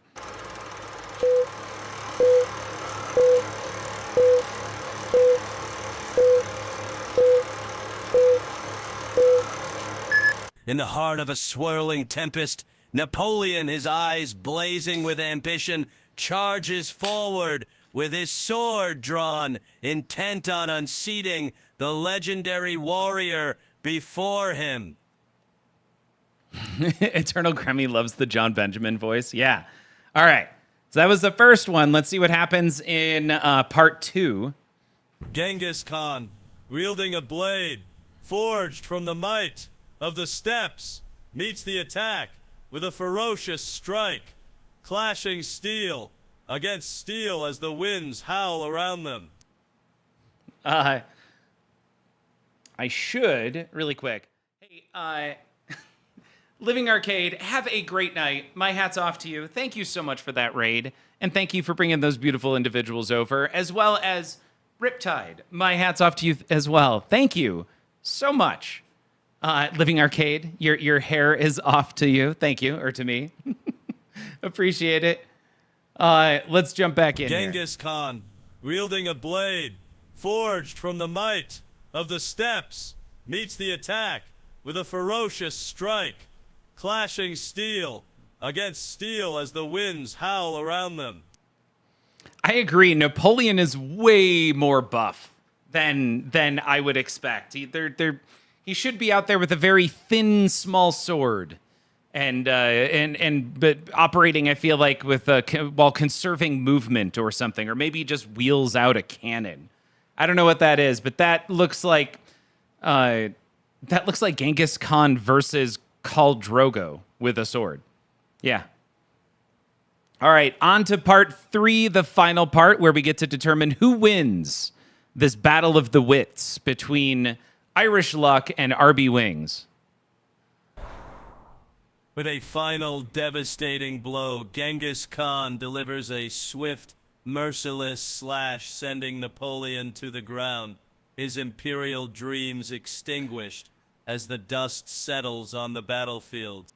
In the heart of a swirling tempest, Napoleon, his eyes blazing with ambition, charges forward with his sword drawn, intent on unseating the legendary warrior before him. Eternal Gremmy loves the John Benjamin voice. Yeah. All right. So that was the first one. Let's see what happens in part 2. Genghis Khan, wielding a blade forged from the might of the steppes, meets the attack with a ferocious strike, clashing steel against steel as the winds howl around them. I should, really quick. Hey, Living Arcade, have a great night. My hat's off to you. Thank you so much for that raid. And thank you for bringing those beautiful individuals over, as well as Riptide. My hat's off to you as well. Thank you so much. Living Arcade, your hair is off to you. Thank you, or to me. Appreciate it. Let's jump back in Genghis Khan, wielding a blade forged from the might of the steppes, meets the attack with a ferocious strike, clashing steel against steel as the winds howl around them. I agree. Napoleon is way more buff than I would expect. He should be out there with a very thin, small sword, but operating, I feel like, with while conserving movement or something, or maybe just wheels out a cannon. I don't know what that is, but that looks like Genghis Khan versus Khal Drogo with a sword. Yeah. All right, on to part 3, the final part, where we get to determine who wins this battle of the wits between Irish Luck and RB Wings. With a final devastating blow, Genghis Khan delivers a swift, merciless slash, sending Napoleon to the ground, his imperial dreams extinguished as the dust settles on the battlefield.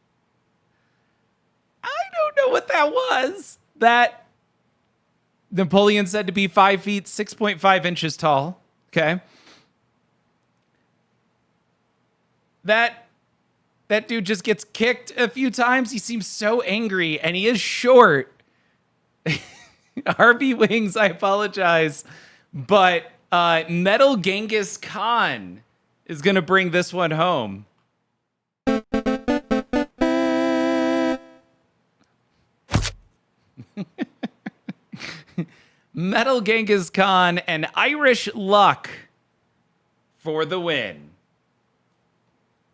I don't know what that was. That Napoleon said to be 5 feet, 6.5 inches tall. Okay. That dude just gets kicked a few times. He seems so angry, and he is short. RB Wings, I apologize. But Metal Genghis Khan is going to bring this one home. Metal Genghis Khan and Irish Luck for the win.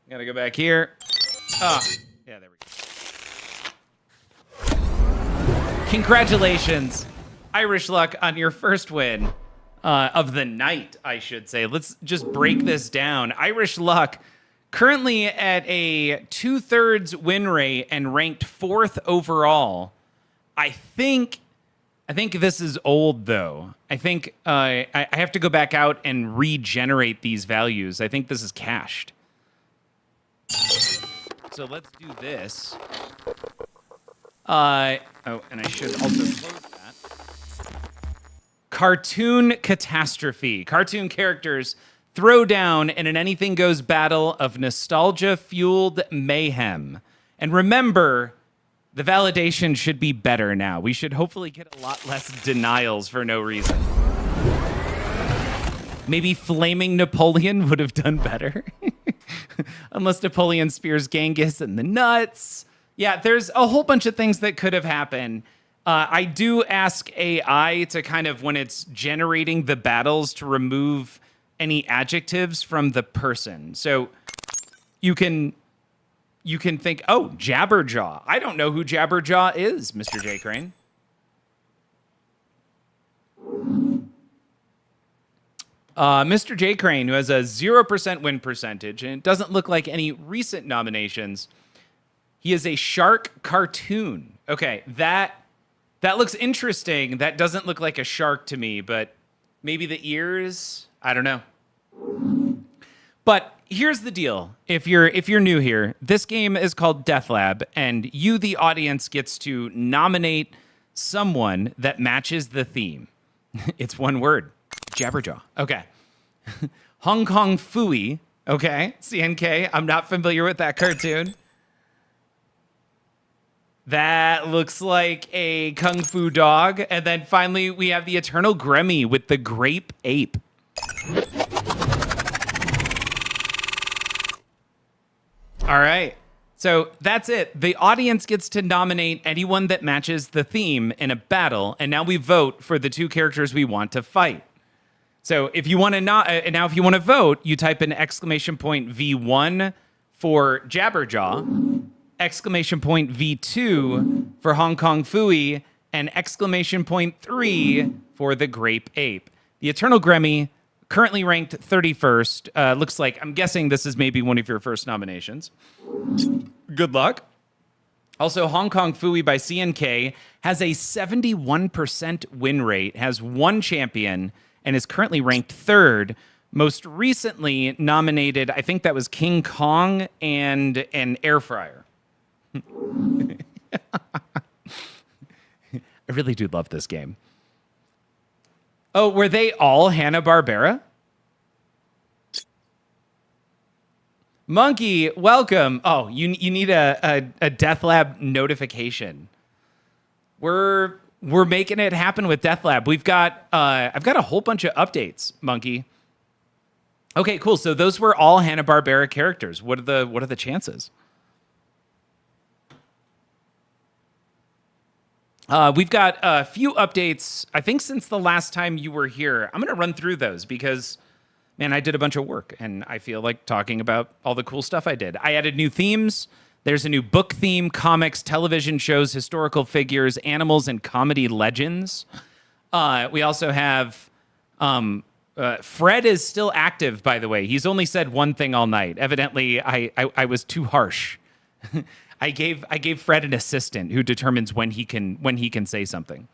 Gotta go back here. Ah, yeah, there we go. Congratulations, Irish Luck, on your first win of the night, I should say. Let's just break this down. Irish Luck, currently at a 2/3 win rate and ranked 4th overall. I think this is old, though. I think I have to go back out and regenerate these values. I think this is cached. So let's do this. Oh, and I should also close that. Cartoon Catastrophe. Cartoon characters throw down in an anything goes battle of nostalgia-fueled mayhem. And remember, the validation should be better now. We should hopefully get a lot less denials for no reason. Maybe Flaming Napoleon would have done better. Unless Napoleon spears Genghis in the nuts. Yeah, there's a whole bunch of things that could have happened. I do ask AI to kind of, when it's generating the battles, to remove any adjectives from the person. So you can think, oh, Jabberjaw. I don't know who Jabberjaw is, Mr. J. Crane. Mr. J. Crane, who has a 0% win percentage, and it doesn't look like any recent nominations. He is a shark cartoon. Okay, that looks interesting. That doesn't look like a shark to me, but maybe the ears, I don't know. But here's the deal. If you're new here, this game is called Death Lab, and you, the audience, gets to nominate someone that matches the theme. It's one word. Jabberjaw. Okay. Hong Kong Phooey. Okay. CNK. I'm not familiar with that cartoon. That looks like a Kung Fu dog. And then finally, we have the Eternal Gremmy with the Grape Ape. All right. So that's it. The audience gets to nominate anyone that matches the theme in a battle, and now we vote for the two characters we want to fight. So if you want to if you want to vote, you type in exclamation point V1 for Jabberjaw, exclamation point V2 for Hong Kong Phooey, and exclamation point 3 for the Grape Ape. The Eternal Gremmy, currently ranked 31st. Looks like, I'm guessing this is maybe one of your first nominations. Good luck. Also, Hong Kong Phooey by CNK has a 71% win rate, has one champion, and is currently ranked 3rd. Most recently nominated, I think that was King Kong and an air fryer. I really do love this game. Oh, were they all Hanna-Barbera? Monkey, welcome. Oh, you need a Death Lab notification. We're making it happen with Death Lab. We've got I've got a whole bunch of updates, Monkey. Okay, cool. So those were all Hanna-Barbera characters. What are the chances? We've got a few updates, I think, since the last time you were here. I'm going to run through those because, man, I did a bunch of work, and I feel like talking about all the cool stuff I did. I added new themes. There's a new book theme, comics, television shows, historical figures, animals, and comedy legends. We also have Fred is still active, by the way. He's only said one thing all night. Evidently, I was too harsh. I gave Fred an assistant who determines when he can say something.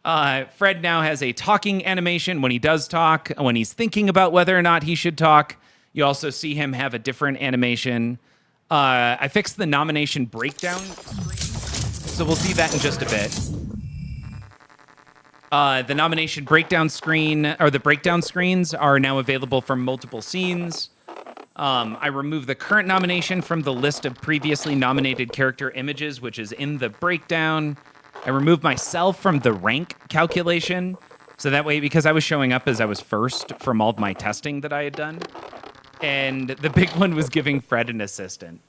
Fred now has a talking animation when he does talk, when he's thinking about whether or not he should talk. You also see him have a different animation. I fixed the nomination breakdown screen, so we'll see that in just a bit. The nomination breakdown screen, or the breakdown screens, are now available for multiple scenes. I removed the current nomination from the list of previously nominated character images, which is in the breakdown. I removed myself from the rank calculation, so that way, because I was showing up as I was first from all of my testing that I had done. And the big one was giving Fred an assistant.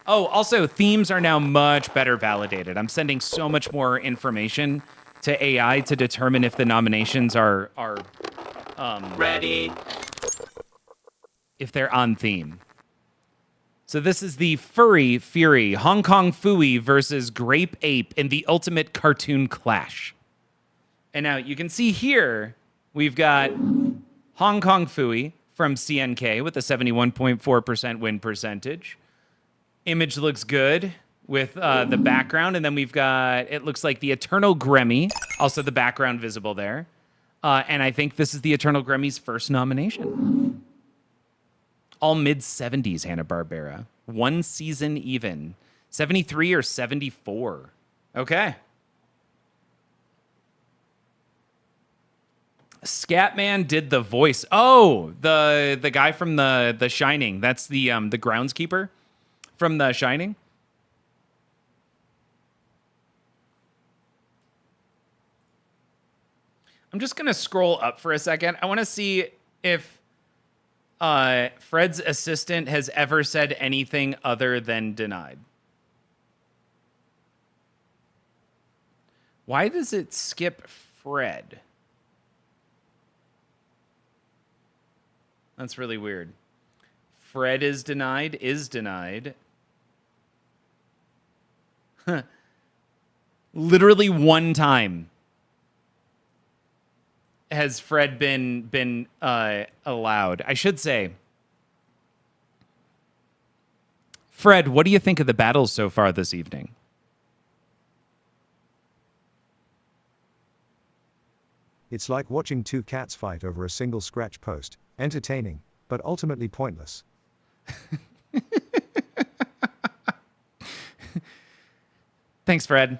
Oh, also, themes are now much better validated. I'm sending so much more information to AI to determine if the nominations are ready, if they're on theme. So this is the Furry Fury, Hong Kong Phooey versus Grape Ape in the ultimate cartoon clash. And now you can see here, we've got Hong Kong Phooey from CNK with a 71.4% win percentage. Image looks good with the background. And then we've got, it looks like the Eternal Gremmy, also the background visible there. And I think this is the Eternal Gremmy's first nomination. All mid-70s Hanna-Barbera. One season even. 73 or 74. Okay. Scatman did the voice. Oh, the guy from the Shining. That's the groundskeeper from The Shining. I'm just going to scroll up for a second. I want to see if Fred's assistant has ever said anything other than denied. Why does it skip Fred? That's really weird. Fred is denied. Literally one time has Fred been allowed. I should say, Fred, what do you think of the battles so far this evening? It's like watching two cats fight over a single scratch post. Entertaining, but ultimately pointless. Thanks, Fred.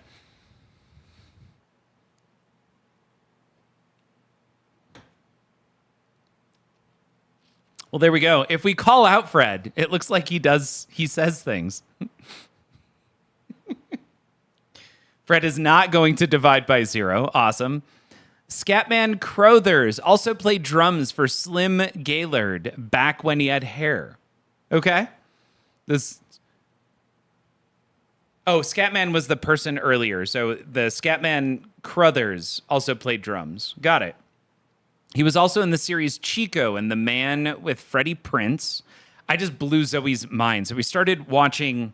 Well, there we go. If we call out Fred, it looks like he says things. Fred is not going to divide by 0. Awesome. Scatman Crothers also played drums for Slim Gaylord back when he had hair. Okay. Oh, Scatman was the person earlier. So the Scatman Crothers also played drums. Got it. He was also in the series Chico and The Man with Freddie Prinze. I just blew Zoe's mind. So we started watching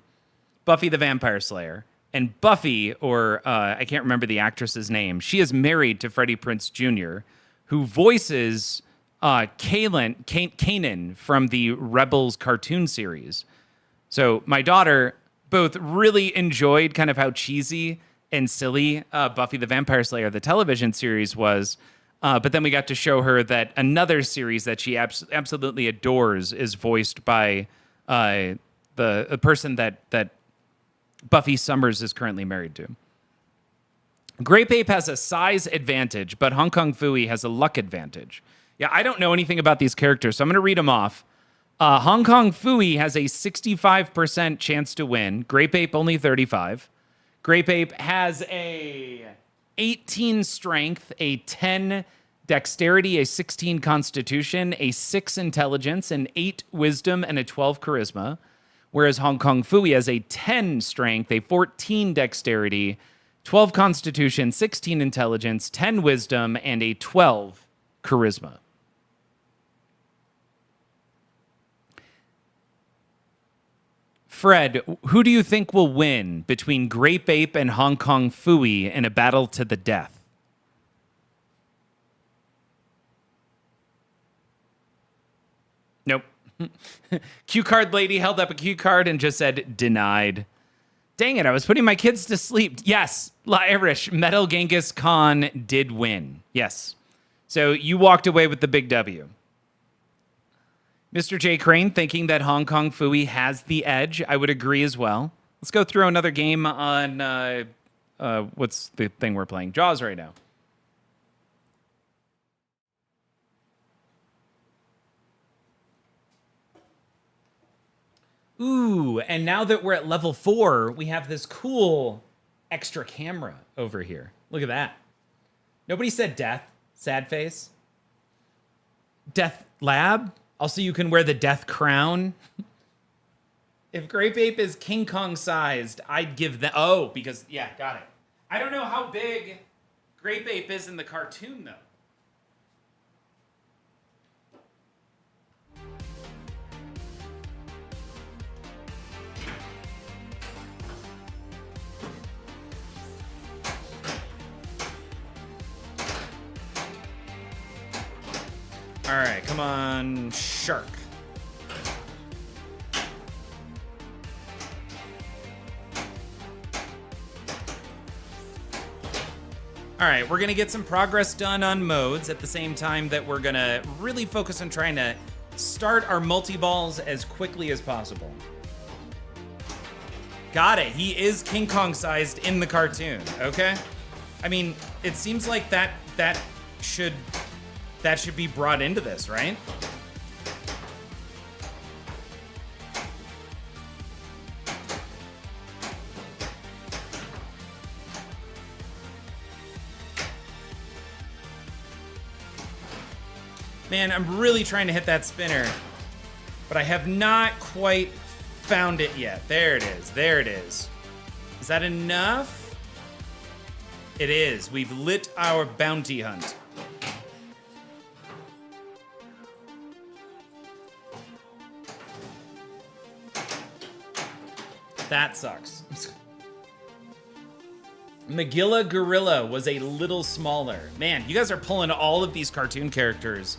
Buffy the Vampire Slayer. And Buffy, or I can't remember the actress's name, she is married to Freddie Prinze Jr., who voices Kanan from the Rebels cartoon series. So my daughter both really enjoyed kind of how cheesy and silly Buffy the Vampire Slayer, the television series, was. But then we got to show her that another series that she absolutely adores is voiced by the person that Buffy Summers is currently married to. Grape Ape has a size advantage, but Hong Kong Phooey has a luck advantage. Yeah, I don't know anything about these characters, so I'm going to read them off. Hong Kong Phooey has a 65% chance to win. Grape Ape only 35. Grape Ape has a 18 strength, a 10 dexterity, a 16 constitution, a 6 intelligence, an 8 wisdom, and a 12 charisma. Whereas Hong Kong Phooey has a 10 strength, a 14 dexterity, 12 constitution, 16 intelligence, 10 wisdom, and a 12 charisma. Fred, who do you think will win between Grape Ape and Hong Kong Phooey in a battle to the death? Nope. Cue card lady held up a cue card and just said, denied. Dang it, I was putting my kids to sleep. Yes, Irish, Metal Genghis Khan did win. Yes. So you walked away with the big W. Mr. J. Crane thinking that Hong Kong Phooey has the edge. I would agree as well. Let's go through another game on, what's the thing we're playing? Jaws right now. Ooh, and now that we're at level 4, we have this cool extra camera over here. Look at that. Nobody said death. Sad face. Death lab. Also, you can wear the death crown. If Grape Ape is King Kong sized, I'd give them... Oh, because... Yeah, got it. I don't know how big Grape Ape is in the cartoon, though. All right, come on, shark. All right, we're going to get some progress done on modes at the same time that we're going to really focus on trying to start our multi-balls as quickly as possible. Got it. He is King Kong sized in the cartoon, okay? I mean, it seems like that should be brought into this, right? Man, I'm really trying to hit that spinner, but I have not quite found it yet. There it is. There it is. Is that enough? It is. We've lit our bounty hunt. That sucks. Megilla Gorilla was a little smaller. Man, you guys are pulling all of these cartoon characters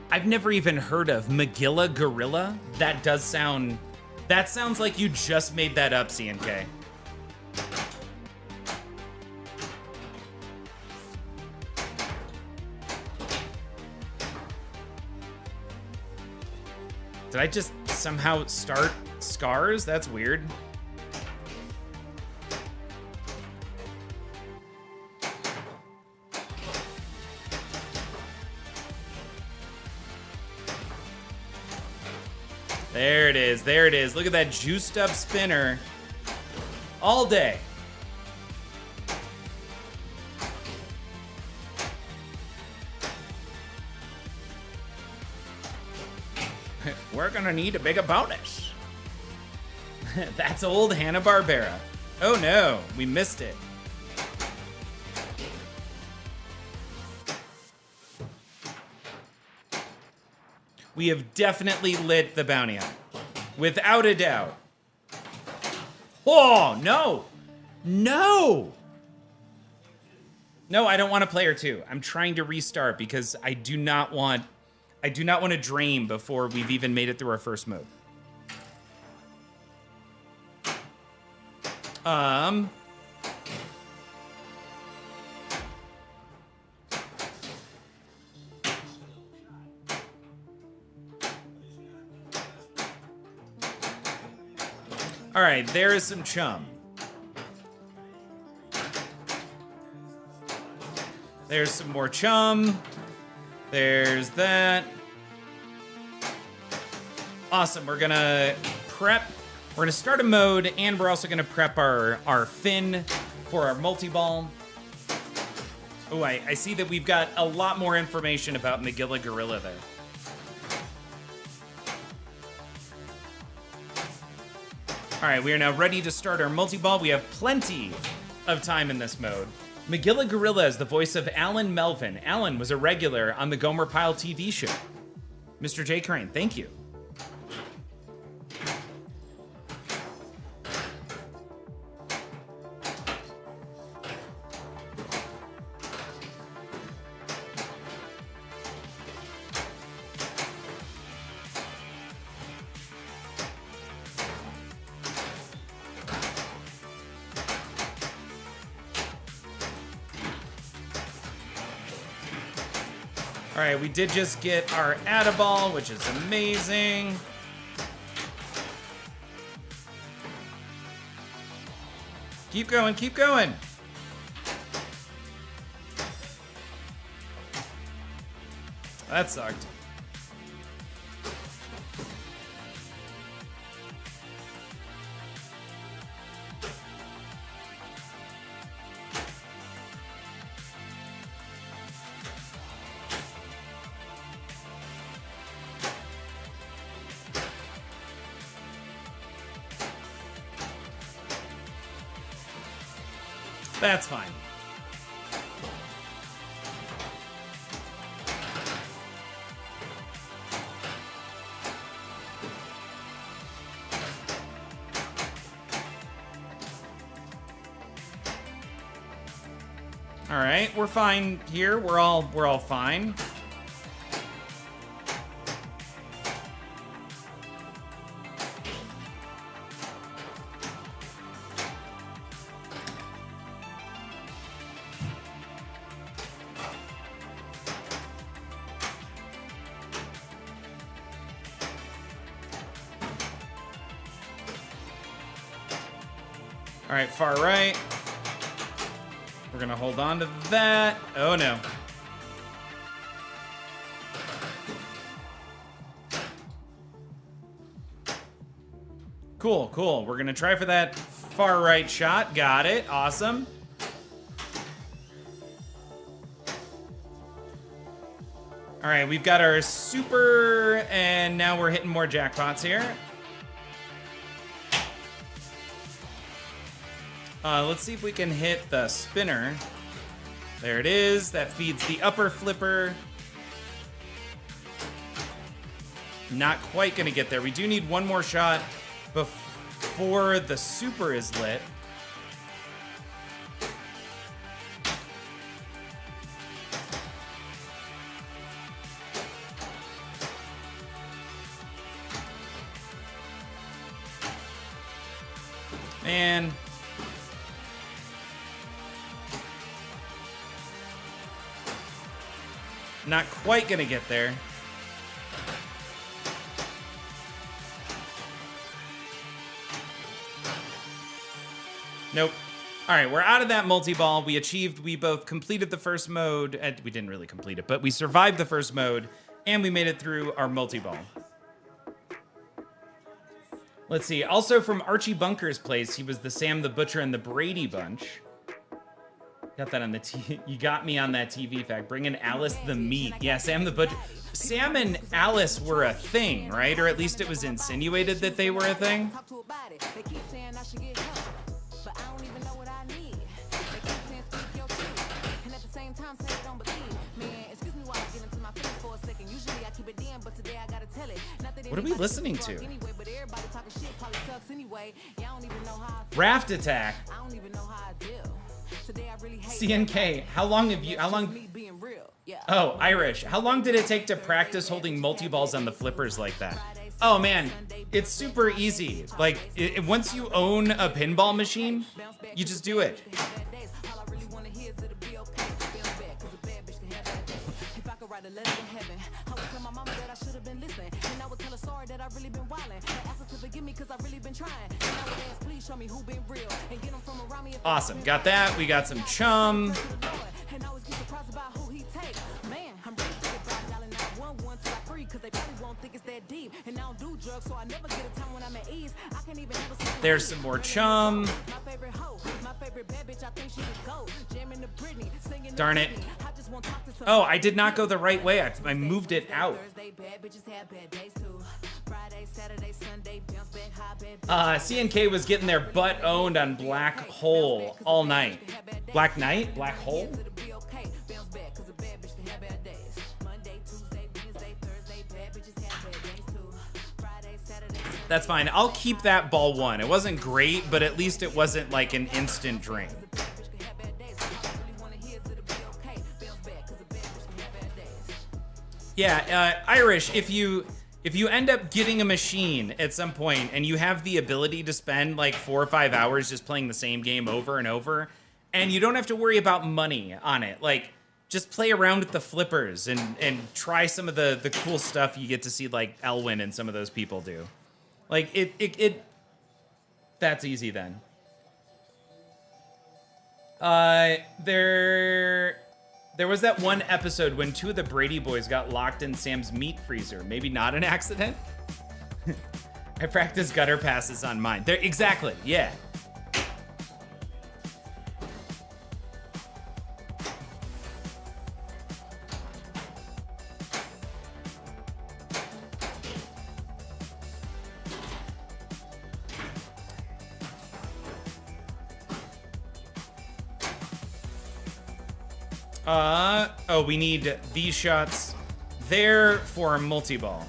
I've never even heard of. Megilla Gorilla? That sounds like you just made that up, CNK. Did I just somehow start Scars? That's weird. There it is. There it is. Look at that juiced up spinner. All day. We're gonna need a bigger bonus. That's old Hanna-Barbera. Oh no, we missed it. We have definitely lit the bounty hunt. Without a doubt. Oh, no. No. No, I don't want a player 2. I'm trying to restart because I do not want to drain before we've even made it through our first mode. All right, there is some chum. There's some more chum. There's that. Awesome, we're gonna prep. We're gonna start a mode, and we're also gonna prep our fin for our multi-ball. Oh, I see that we've got a lot more information about Megilla Gorilla there. All right, we are now ready to start our multi-ball. We have plenty of time in this mode. Megilla Gorilla is the voice of Alan Melvin. Alan was a regular on the Gomer Pyle TV show. Mr. J. Crane, thank you. All right, we did just get our Add-a-Ball, which is amazing. Keep going, keep going. That sucked. That's fine. All right, we're fine here. We're all fine. All right, far right. We're gonna hold on to that. Oh no. Cool, cool. We're gonna try for that far right shot. Got it, awesome. All right, we've got our super, and now we're hitting more jackpots here. Let's see if we can hit the spinner. There it is. That feeds the upper flipper. Not quite gonna get there. We do need one more shot before the super is lit. Man. Not quite gonna get there. Nope. All right, we're out of that multi-ball. We both completed the first mode. We didn't really complete it, but we survived the first mode, and we made it through our multi-ball. Let's see. Also from Archie Bunker's place, he was the Sam the Butcher and the Brady Bunch. Got that on the you got me on that TV fact. Bring in Alice the Meat. Yeah, Sam the Butcher. Sam and Alice were a thing, right? Or at least it was insinuated that they were a thing. What are we listening to? Raft Attack. CNK. How long? Oh, Irish. How long did it take to practice holding multi-balls on the flippers like that? Oh man, it's super easy. Like, once you own a pinball machine, you just do it. Awesome, got that. We got some chum. There's some more chum. Darn it. Oh, I did not go the right way. I moved it out. CNK was getting their butt owned on Black Hole all night. Black Knight? Black Hole? That's fine. I'll keep that ball one. It wasn't great, but at least it wasn't like an instant drain. Yeah, Irish, if you end up getting a machine at some point and you have the ability to spend like 4 or 5 hours just playing the same game over and over, and you don't have to worry about money on it, like just play around with the flippers and try some of the cool stuff you get to see like Elwin and some of those people do. Like it that's easy then. There was that one episode when 2 of the Brady boys got locked in Sam's meat freezer. Maybe not an accident. I practice gutter passes on mine. There, exactly, yeah. Oh, we need these shots there for multi-ball.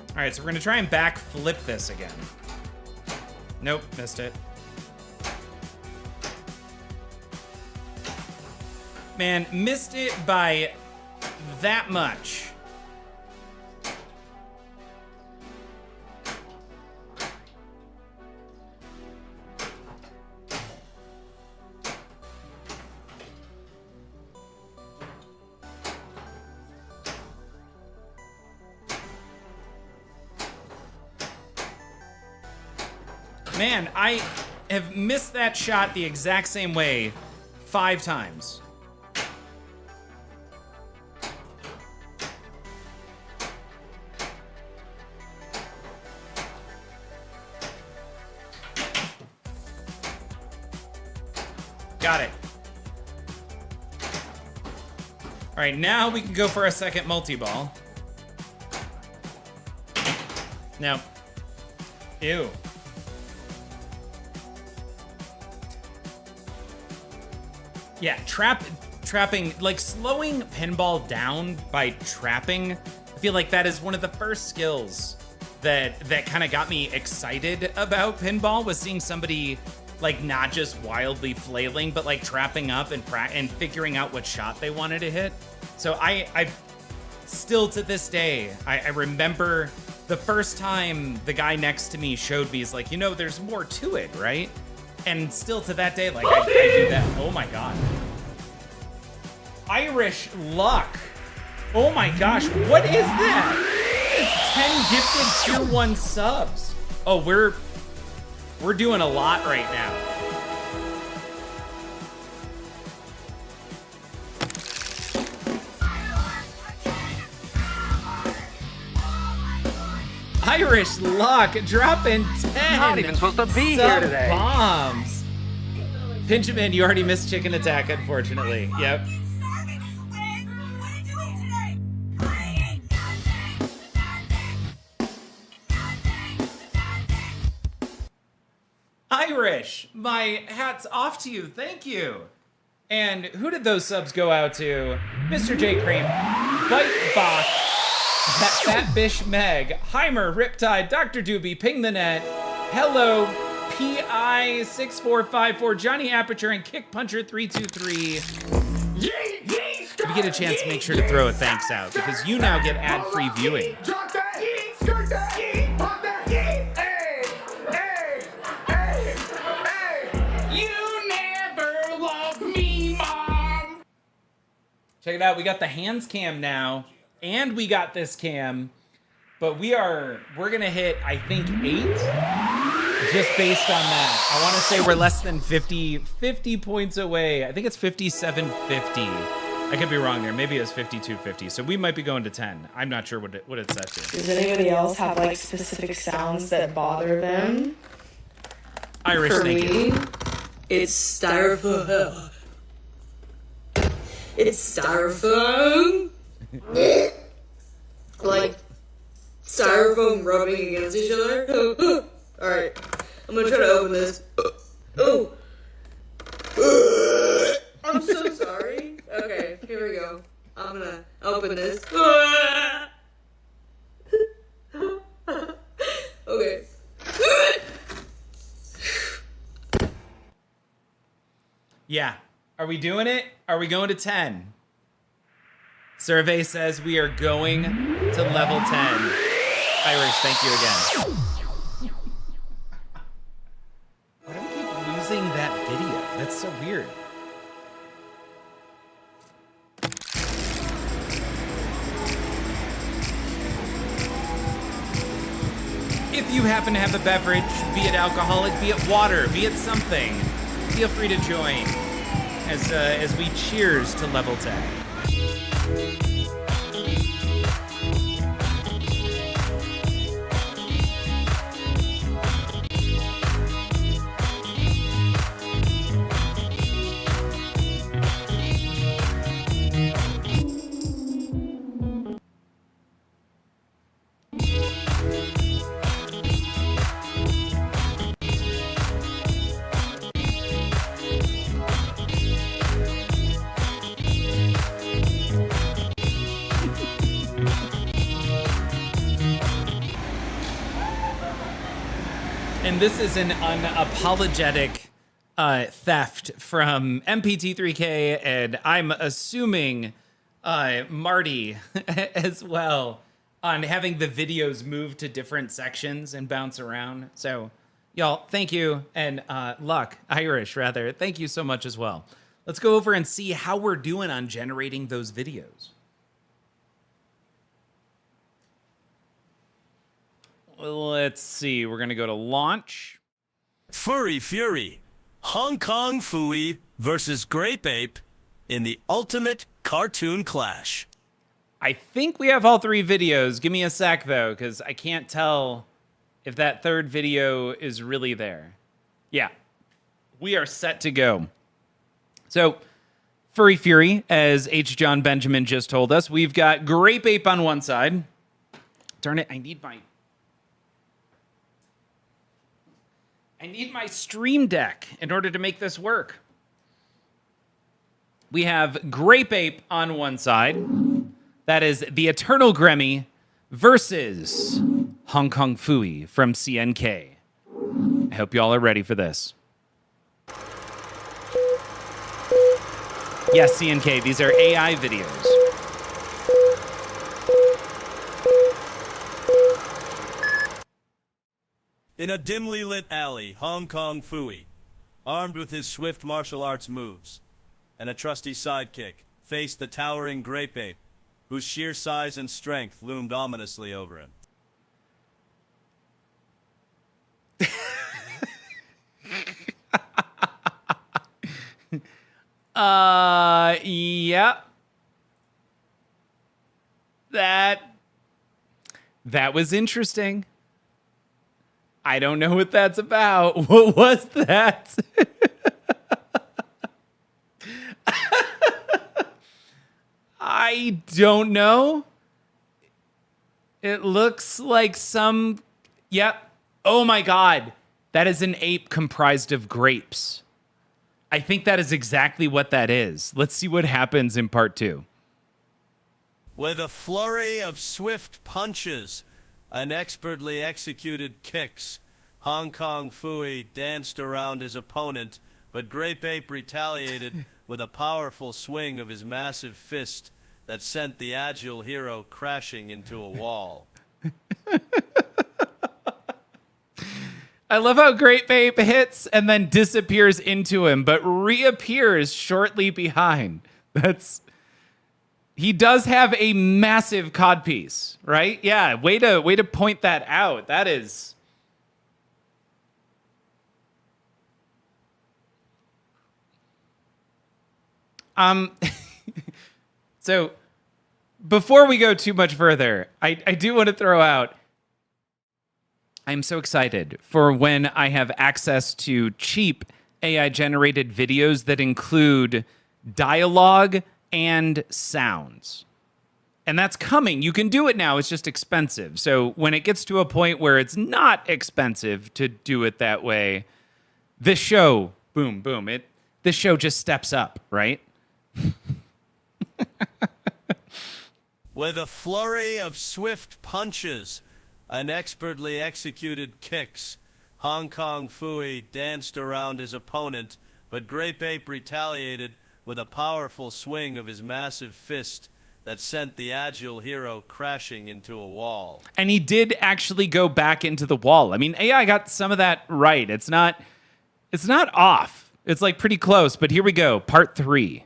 All right, so we're gonna try and back flip this again. Nope, missed it. Man, missed it by that much. Man, I have missed that shot the exact same way 5 times. Got it. All right, now we can go for a second multi-ball. No. Ew. Yeah, trapping, like slowing pinball down by trapping. I feel like that is one of the first skills that kind of got me excited about pinball, was seeing somebody like not just wildly flailing, but like trapping up and figuring out what shot they wanted to hit. So I still to this day, I remember the first time the guy next to me showed me, he's like, you know, there's more to it, right? And still to that day, like, I do that. Oh my God. Irish luck. Oh my gosh, what is that? It's 10 gifted tier 1 subs. Oh, we're doing a lot right now. Irish luck dropping 10. Not even supposed to be here today. Bombs. Benjamin, you already missed Chicken Attack, unfortunately. Yep. Irish, my hat's off to you. Thank you. And who did those subs go out to? Mr. J. Cream, Bite Bach, That Fat Bish Meg, Heimer, Riptide, Dr. Doobie, Ping the Net, Hello, PI6454, Johnny Aperture, and Kick Puncher 323. If you get a chance, make sure to throw a thanks out because you now get ad-free viewing. Check it out. We got the hands cam now, and we got this cam, but we're gonna hit, I think, 8, just based on that. I want to say we're less than 50 points away. I think it's 5750. I could be wrong there. Maybe it's 5250. So we might be going to 10. I'm not sure what it's set to. Does anybody else have like specific sounds that bother them? Irish, For thank me, you. it's styrofoam. It's styrofoam. Like styrofoam rubbing against each other. Alright, I'm gonna try to open this. Oh! I'm so sorry. Okay, here we go. I'm gonna open this. Okay. Yeah. Are we doing it? Are we going to 10? Survey says we are going to level 10. Irish, thank you again. Why do we keep losing that video? That's so weird. If you happen to have a beverage, be it alcoholic, be it water, be it something, feel free to join as we cheers to level 10. And this is an unapologetic theft from MPT3K, and I'm assuming Marty as well, on having the videos move to different sections and bounce around. So, y'all, thank you, and Irish, rather, thank you so much as well. Let's go over and see how we're doing on generating those videos. Let's see. We're going to go to launch. Furry Fury, Hong Kong Phooey versus Grape Ape in the ultimate cartoon clash. I think we have all 3 videos. Give me a sec, though, because I can't tell if that third video is really there. Yeah. We are set to go. So, Furry Fury, as H. John Benjamin just told us, we've got Grape Ape on one side. Darn it, I need my Stream Deck in order to make this work. We have Grape Ape on one side. That is the Eternal Gremmy versus Hong Kong Phooey from CNK. I hope y'all are ready for this. Yes, CNK, these are AI videos. In a dimly lit alley, Hong Kong Phooey, armed with his swift martial arts moves and a trusty sidekick, faced the towering Grape Ape, whose sheer size and strength loomed ominously over him. Yeah. That was interesting. I don't know what that's about. What was that? I don't know. It looks like some... Yep. Oh my God. That is an ape comprised of grapes. I think that is exactly what that is. Let's see what happens in part 2. With a flurry of swift punches and expertly executed kicks, Hong Kong Phooey danced around his opponent, but Grape Ape retaliated with a powerful swing of his massive fist that sent the agile hero crashing into a wall. I love how Grape Ape hits and then disappears into him, but reappears shortly behind. He does have a massive codpiece, right? Yeah, way to point that out. That is... So before we go too much further, I do want to throw out, I'm so excited for when I have access to cheap AI generated videos that include dialogue and sounds. And that's coming. You can do it now. It's just expensive. So when it gets to a point where it's not expensive to do it that way, this show, boom, boom, this show just steps up, right? With a flurry of swift punches and expertly executed kicks, Hong Kong Phooey danced around his opponent, but Grape Ape retaliated with a powerful swing of his massive fist that sent the agile hero crashing into a wall. And he did actually go back into the wall. I mean, AI got some of that right. It's not off. It's like pretty close, but here we go. Part 3.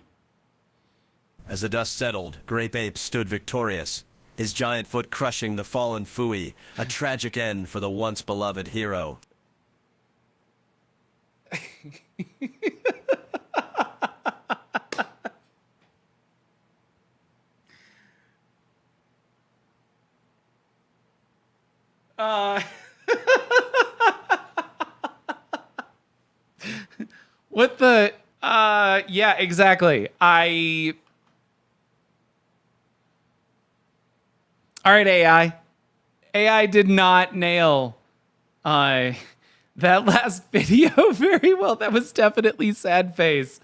As the dust settled, Grape Ape stood victorious, his giant foot crushing the fallen Phooey, a tragic end for the once beloved hero. What the... yeah, exactly. All right, AI. AI did not nail that last video very well. That was definitely sad face.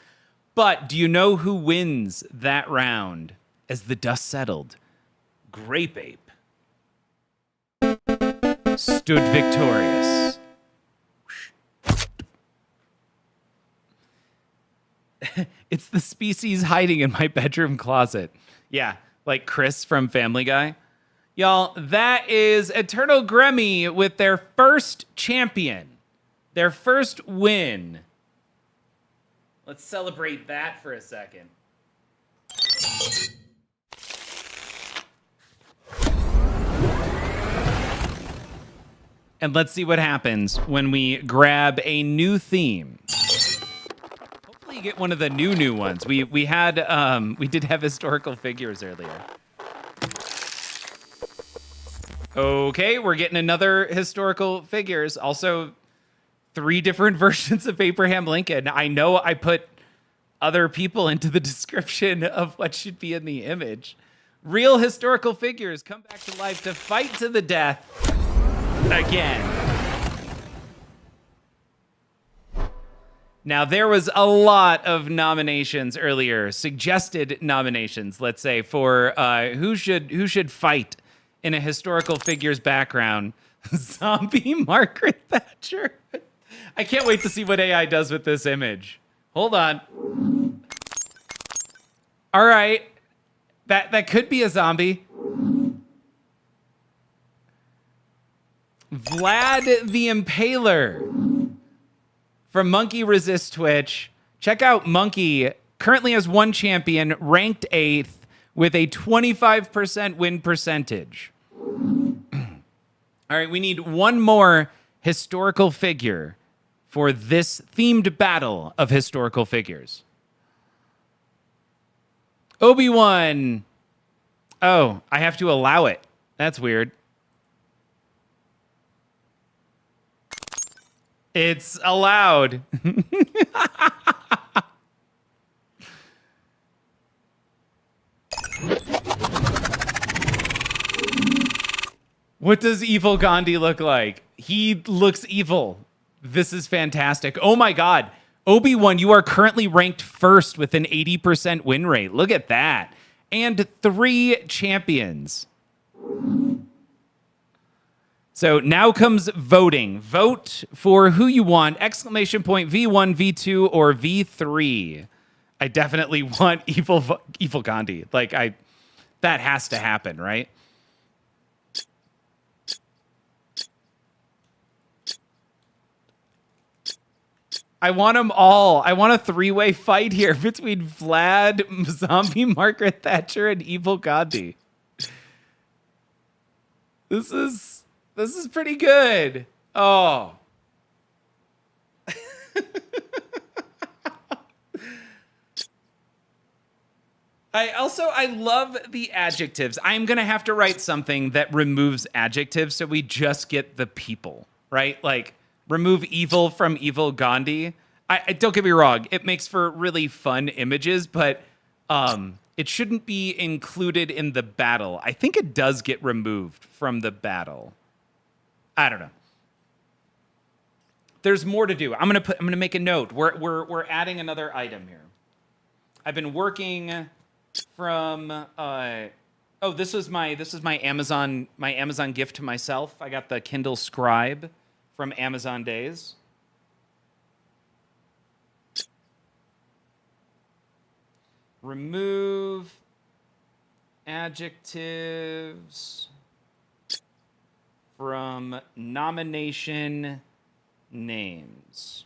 But do you know who wins that round as the dust settled? Grape Ape stood victorious. It's the species hiding in my bedroom closet. Yeah, like Chris from Family Guy. Y'all, that is Eternal Gremmy with their first champion, their first win. Let's celebrate that for a second. And let's see what happens when we grab a new theme. Hopefully you get one of the new ones. We did have historical figures earlier. Okay, we're getting another historical figures. Also, 3 different versions of Abraham Lincoln. I know I put other people into the description of what should be in the image. Real historical figures come back to life to fight to the death again. Now, there was a lot of nominations earlier, suggested nominations, let's say, for who should fight in a historical figure's background. Zombie Margaret Thatcher. I can't wait to see what AI does with this image. Hold on. All right. That could be a zombie. Vlad the Impaler from Monkey Resist Twitch. Check out Monkey. Currently has 1 champion, ranked 8th, with a 25% win percentage. All right, we need one more historical figure for this themed battle of historical figures. Obi-Wan. Oh, I have to allow it. That's weird. It's allowed. What does evil Gandhi look like? He looks evil. This is fantastic. Oh my God. Obi-Wan, you are currently ranked first with an 80% win rate. Look at that. And 3 champions. So now comes voting. Vote for who you want. Exclamation point V1, V2, or V3. I definitely want evil Gandhi. Like that has to happen, right? I want them all. I want a 3-way fight here between Vlad, Zombie Margaret Thatcher, and evil Gandhi. This is pretty good. Oh. I love the adjectives. I'm going to have to write something that removes adjectives so we just get the people, right? Like, remove evil from evil Gandhi. I don't get me wrong. It makes for really fun images, but it shouldn't be included in the battle. I think it does get removed from the battle. I don't know. There's more to do. I'm gonna make a note. We're adding another item here. I've been working from this was my Amazon gift to myself. I got the Kindle Scribe from Amazon Days. Remove adjectives from nomination names.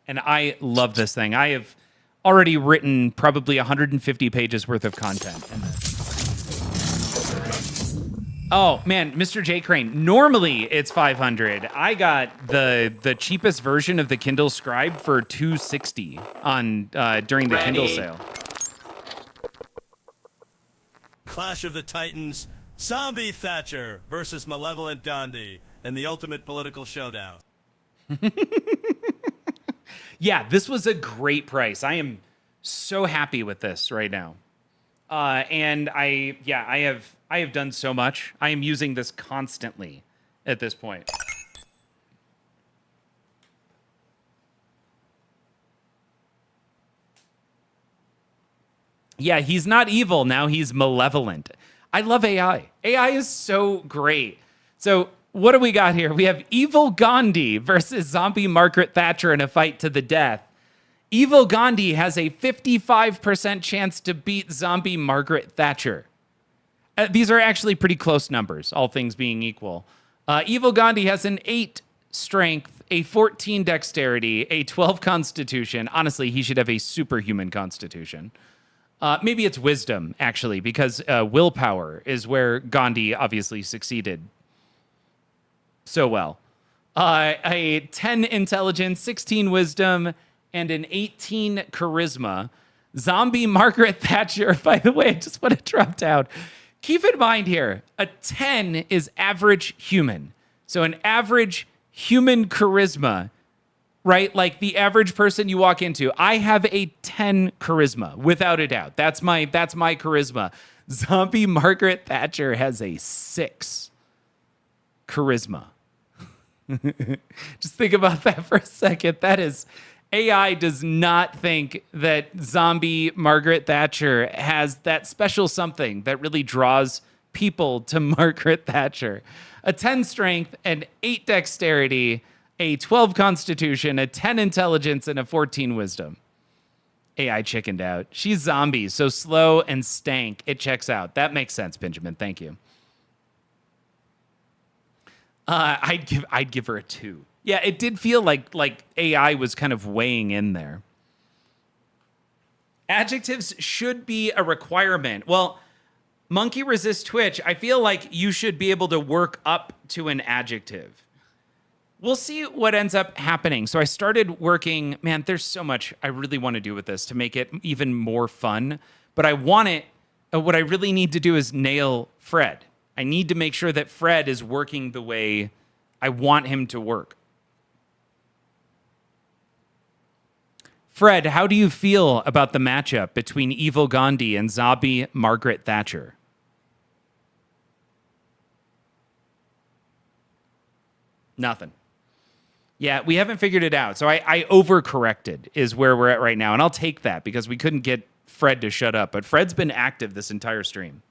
And I love this thing. I have already written probably 150 pages worth of content in this. Oh man, Mr. J Crane. Normally it's 500. I got the cheapest version of the Kindle Scribe for $260 on during the Kindle sale. Clash of the Titans, Zombie Thatcher versus Malevolent Gandhi in the ultimate political showdown. Yeah, this was a great price. I am so happy with this right now. And I have done so much. I am using this constantly at this point. Yeah, he's not evil now, he's malevolent. I love AI. AI is so great. So what do we got here? We have evil Gandhi versus zombie Margaret Thatcher in a fight to the death. Evil Gandhi has a 55% chance to beat zombie Margaret Thatcher. These are actually pretty close numbers, all things being equal. Evil Gandhi has an 8 strength, a 14 dexterity, a 12 constitution. Honestly, he should have a superhuman constitution. Maybe it's wisdom, actually, because willpower is where Gandhi obviously succeeded so well. A 10 intelligence, 16 wisdom, and an 18 charisma. Zombie Margaret Thatcher, by the way, I just want to drop down. Keep in mind here, a 10 is average human. So an average human charisma, right? Like the average person you walk into. I have a 10 charisma, without a doubt. That's my charisma. Zombie Margaret Thatcher has a 6 charisma. Just think about that for a second. That is... AI does not think that zombie Margaret Thatcher has that special something that really draws people to Margaret Thatcher. A 10 strength, an 8 dexterity, a 12 constitution, a 10 intelligence, and a 14 wisdom. AI chickened out. She's zombie, so slow and stank. It checks out. That makes sense, Benjamin. Thank you. I'd give her a 2. Yeah, it did feel like AI was kind of weighing in there. Adjectives should be a requirement. Well, Monkey Resist Twitch, I feel like you should be able to work up to an adjective. We'll see what ends up happening. So I started working, man, there's so much I really want to do with this to make it even more fun. But what I really need to do is nail Fred. I need to make sure that Fred is working the way I want him to work. Fred, how do you feel about the matchup between Evil Gandhi and zombie Margaret Thatcher? Nothing. Yeah, we haven't figured it out. So I overcorrected is where we're at right now. And I'll take that because we couldn't get Fred to shut up. But Fred's been active this entire stream.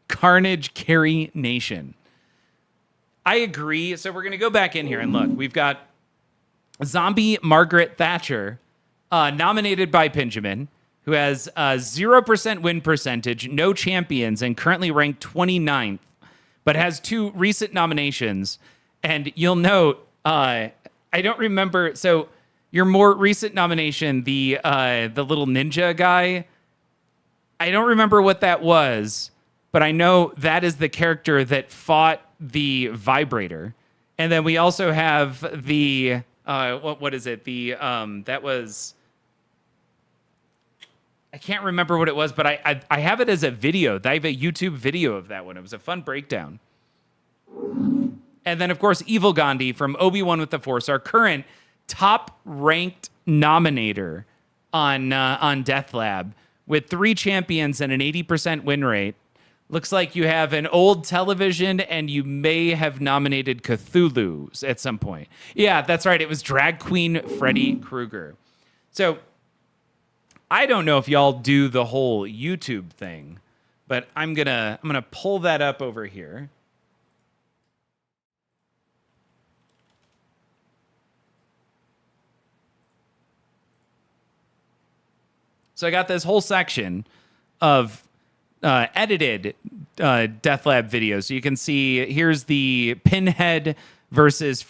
Carnage Carry Nation. I agree. So we're going to go back in here and look. We've got zombie Margaret Thatcher, nominated by Benjamin, who has 0% win percentage, no champions, and currently ranked 29th, but has 2 recent nominations. And you'll note, I don't remember. So your more recent nomination, the little ninja guy, I don't remember what that was, but I know that is the character that fought the vibrator. And then we also have the what is it? The that was, I can't remember what it was, but I have it as a video. I have a YouTube video of that one. It was a fun breakdown. And then, of course, Evil Gandhi from Obi-Wan with the Force, our current top-ranked nominator on Death Lab, with 3 champions and an 80% win rate. Looks like you have an old television, and you may have nominated Cthulhu at some point. Yeah, that's right. It was Drag Queen Freddy Krueger. So I don't know if y'all do the whole YouTube thing, but I'm gonna pull that up over here. So I got this whole section of edited Death Lab videos. So you can see here's the Pinhead versus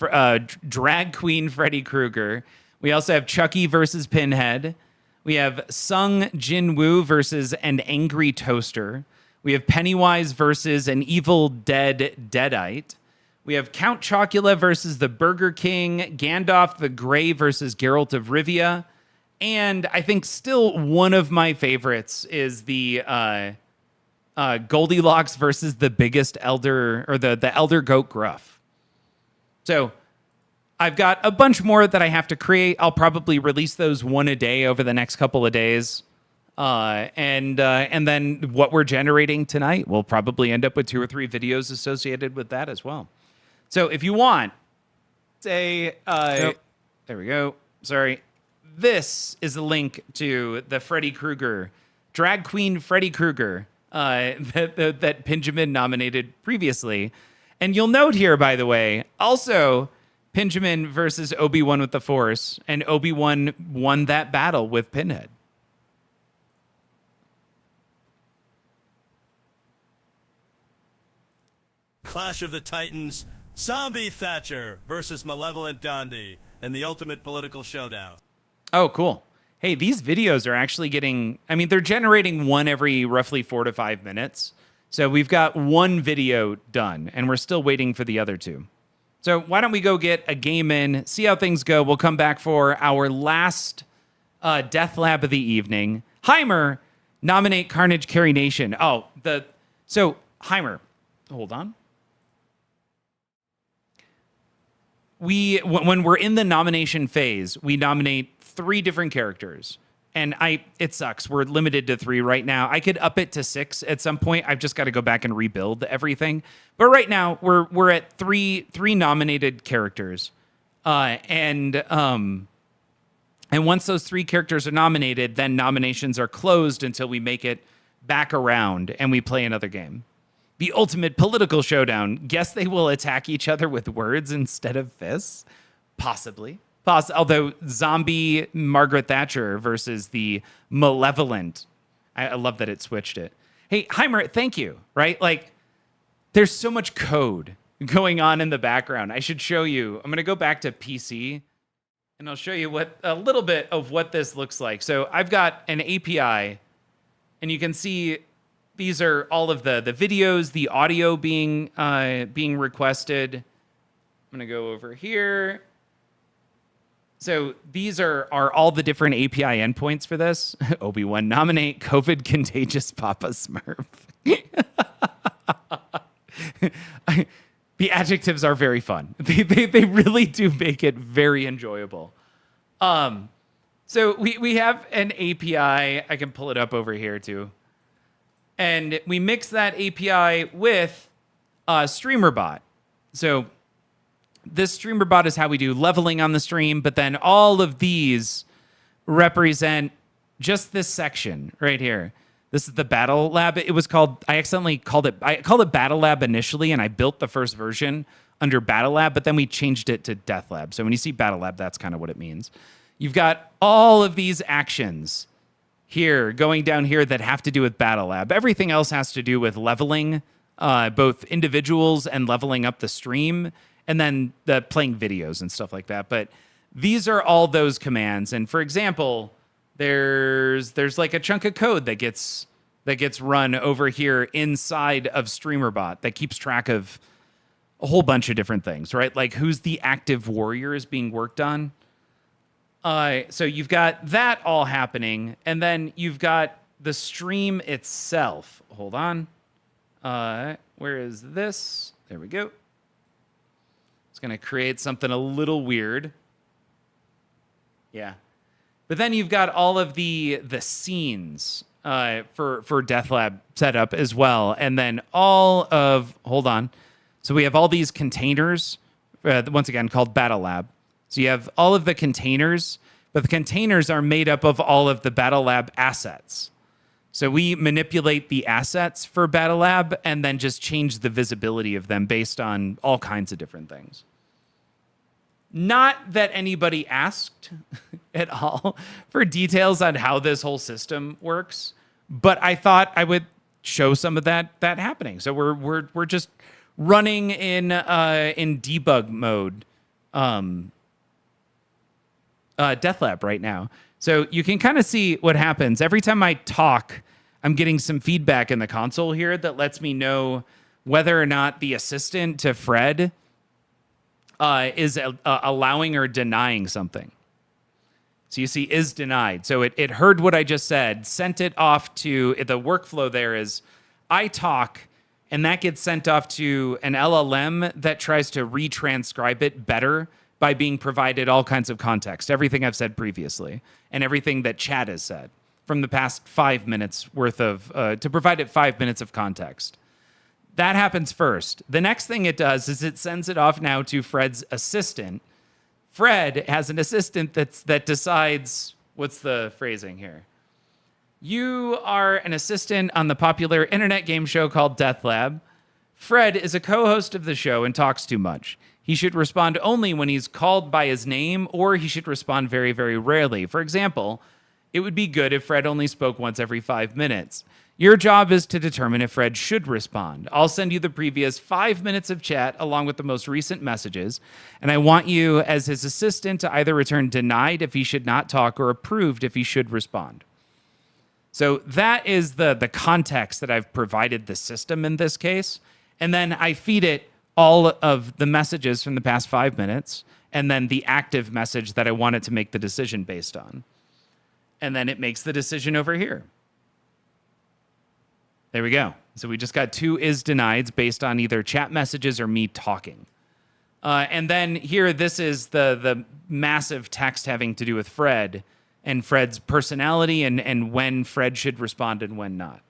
Drag Queen Freddy Krueger. We also have Chucky versus Pinhead. We have Sung Jin Woo versus an angry toaster. We have Pennywise versus an evil dead deadite. We have Count Chocula versus the Burger King. Gandalf the Grey versus Geralt of Rivia. And I think still one of my favorites is the Goldilocks versus the biggest elder, or the elder goat gruff. So I've got a bunch more that I have to create. I'll probably release those one a day over the next couple of days. And then what we're generating tonight, we'll probably end up with 2 or 3 videos associated with that as well. So if you want, say, there we go. Sorry. This is a link to the Freddy Krueger, Drag Queen Freddy Krueger, that Benjamin nominated previously. And you'll note here, by the way, also Benjamin versus Obi-Wan with the Force, and Obi-Wan won that battle with Pinhead. Clash of the Titans, Zombie Thatcher versus Malevolent Gandhi, and the ultimate political showdown. Oh, cool. Hey, these videos are actually getting, I mean, they're generating one every roughly 4 to 5 minutes. So we've got 1 video done, and we're still waiting for the other 2. So why don't we go get a game in, see how things go. We'll come back for our last Death Lab of the evening. Heimer, nominate Carnage Carry Nation. So Heimer, hold on. When we're in the nomination phase, we nominate 3 different characters. And it sucks. We're limited to 3 right now. I could up it to 6 at some point. I've just got to go back and rebuild everything. But right now, we're at 3 nominated characters. And once those 3 characters are nominated, then nominations are closed until we make it back around and we play another game. The ultimate political showdown. Guess they will attack each other with words instead of fists? Possibly. Although zombie Margaret Thatcher versus the malevolent. I love that it switched it. Hey, Heimer, thank you, right? Like, there's so much code going on in the background. I should show you. I'm going to go back to PC, and I'll show you a little bit of what this looks like. So I've got an API, and you can see these are all of the videos, the audio being requested. I'm going to go over here. So these are all the different API endpoints for this. Obi-Wan, nominate COVID contagious Papa Smurf. The adjectives are very fun. They really do make it very enjoyable. So we have an API. I can pull it up over here too. And we mix that API with StreamerBot. So this StreamerBot is how we do leveling on the stream, but then all of these represent just this section right here. This is the Battle Lab. It was called, I called it Battle Lab initially, and I built the first version under Battle Lab, but then we changed it to Death Lab. So when you see Battle Lab, that's kind of what it means. You've got all of these actions here going down here that have to do with Battle Lab. Everything else has to do with leveling both individuals and leveling up the stream, and then the playing videos and stuff like that. But these are all those commands. And for example, there's like a chunk of code that gets run over here inside of StreamerBot that keeps track of a whole bunch of different things, right? Like who's the active warrior is being worked on. So you've got that all happening, and then you've got the stream itself. Hold on. Where is this? There we go. It's going to create something a little weird. Yeah. But then you've got all of the scenes for Death Lab set up as well. And then hold on. So we have all these containers, once again, called Battle Lab. So you have all of the containers, but the containers are made up of all of the Battle Lab assets. So we manipulate the assets for Battle Lab and then just change the visibility of them based on all kinds of different things. Not that anybody asked at all for details on how this whole system works, but I thought I would show some of that happening. So we're just running in debug mode, Death Lab right now. So you can kind of see what happens every time I talk. I'm getting some feedback in the console here that lets me know whether or not the assistant to Fred is allowing or denying something. So you see is denied. So it heard what I just said, sent it off to, the workflow there is I talk, and that gets sent off to an LLM that tries to retranscribe it better by being provided all kinds of context, everything I've said previously, and everything that Chad has said from the past 5 minutes worth of, to provide it 5 minutes of context. That happens first. The next thing it does is it sends it off now to Fred's assistant. Fred has an assistant that decides, what's the phrasing here? You are an assistant on the popular internet game show called Death Lab. Fred is a co-host of the show and talks too much. He should respond only when he's called by his name, or he should respond very, very rarely. For example, it would be good if Fred only spoke once every 5 minutes. Your job is to determine if Fred should respond. I'll send you the previous 5 minutes of chat along with the most recent messages, and I want you as his assistant to either return denied if he should not talk or approved if he should respond. So that is the context that I've provided the system in this case, and then I feed it all of the messages from the past 5 minutes, and then the active message that I want it to make the decision based on. And then it makes the decision over here. There we go. So we just got 2 is denieds based on either chat messages or me talking. And then here, this is the massive text having to do with Fred and Fred's personality and when Fred should respond and when not.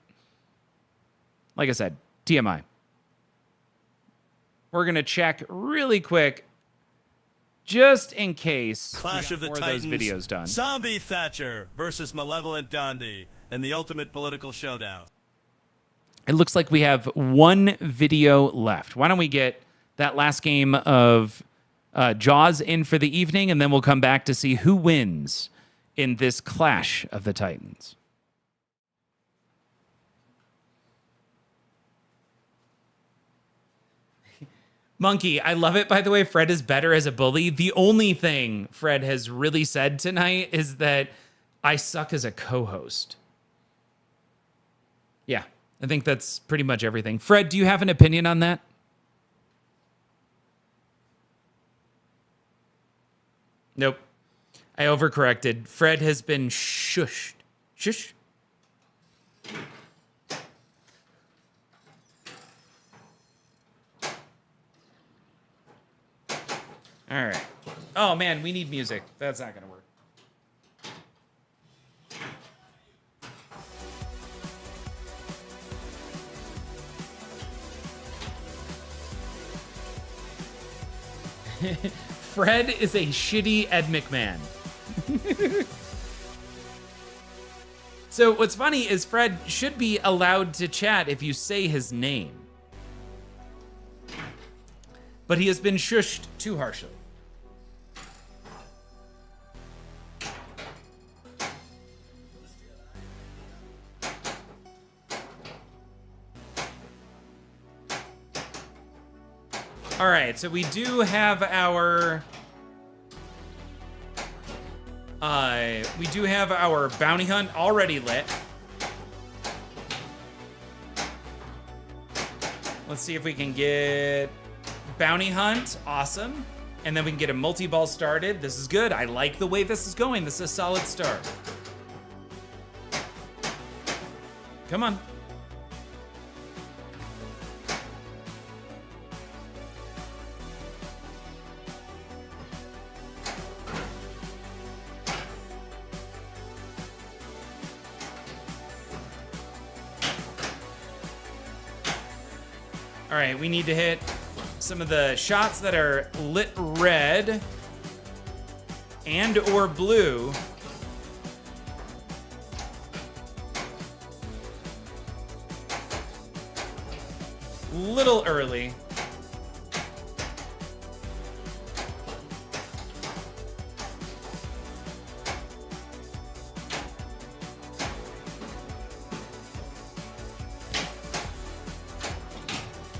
Like I said, TMI. We're going to check really quick just in case Clash of the Titans, those videos done. Zombie Thatcher versus Malevolent Dondi in the ultimate political showdown. It looks like we have 1 video left. Why don't we get that last game of Jaws in for the evening, and then we'll come back to see who wins in this Clash of the Titans. Monkey, I love it, by the way. Fred is better as a bully. The only thing Fred has really said tonight is that I suck as a co-host. Yeah, I think that's pretty much everything. Fred, do you have an opinion on that? Nope. I overcorrected. Fred has been shushed. Shush. All right. Oh, man, we need music. That's not going to work. Fred is a shitty Ed McMahon. So what's funny is Fred should be allowed to chat if you say his name. But he has been shushed too harshly. All right, so we do have our bounty hunt already lit. Let's see if we can get bounty hunt. Awesome. And then we can get a multi-ball started. This is good. I like the way this is going. This is a solid start. Come on. All right, we need to hit some of the shots that are lit red and or blue. Little early.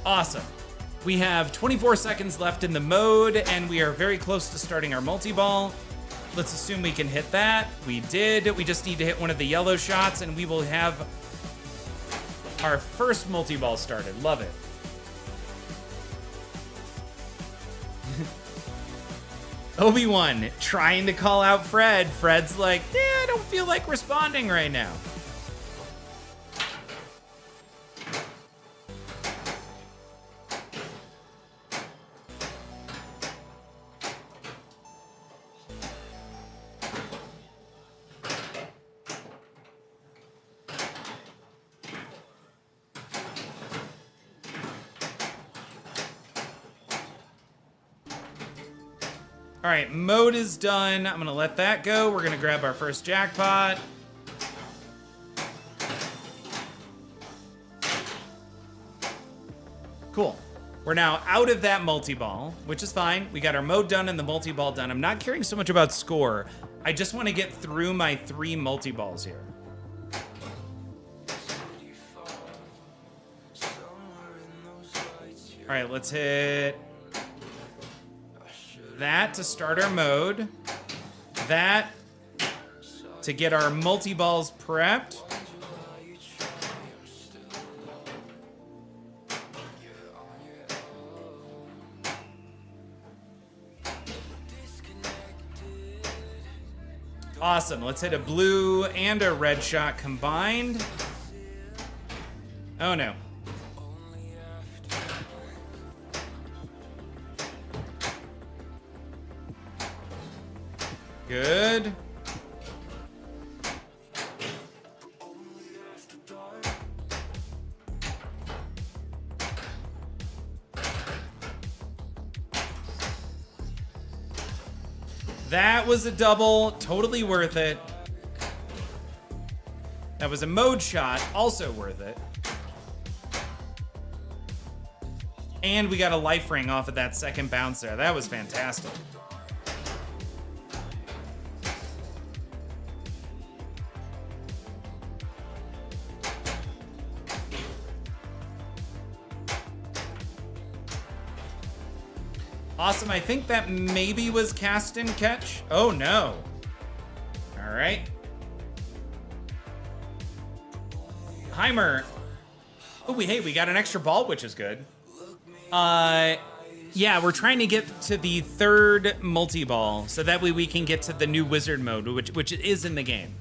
Awesome. We have 24 seconds left in the mode, and we are very close to starting our multi-ball. Let's assume we can hit that. We did. We just need to hit one of the yellow shots, and we will have our first multi-ball started. Love it. Obi-Wan trying to call out Fred. Fred's like, I don't feel like responding right now. All right, mode is done. I'm gonna let that go. We're gonna grab our first jackpot. Cool. We're now out of that multi-ball, which is fine. We got our mode done and the multi-ball done. I'm not caring so much about score. I just want to get through my 3 multi-balls here. All right, let's hit that to start our mode. That to get our multi-balls prepped. Awesome. Let's hit a blue and a red shot combined. Oh no. Good. That was a double, totally worth it. That was a mode shot, also worth it. And we got a life ring off of that second bounce there. That was fantastic. Awesome, I think that maybe was cast and catch. Oh no. All right. Heimer. Oh, we got an extra ball, which is good. Yeah, we're trying to get to the 3rd multi-ball, so that way we can get to the new wizard mode, which is in the game.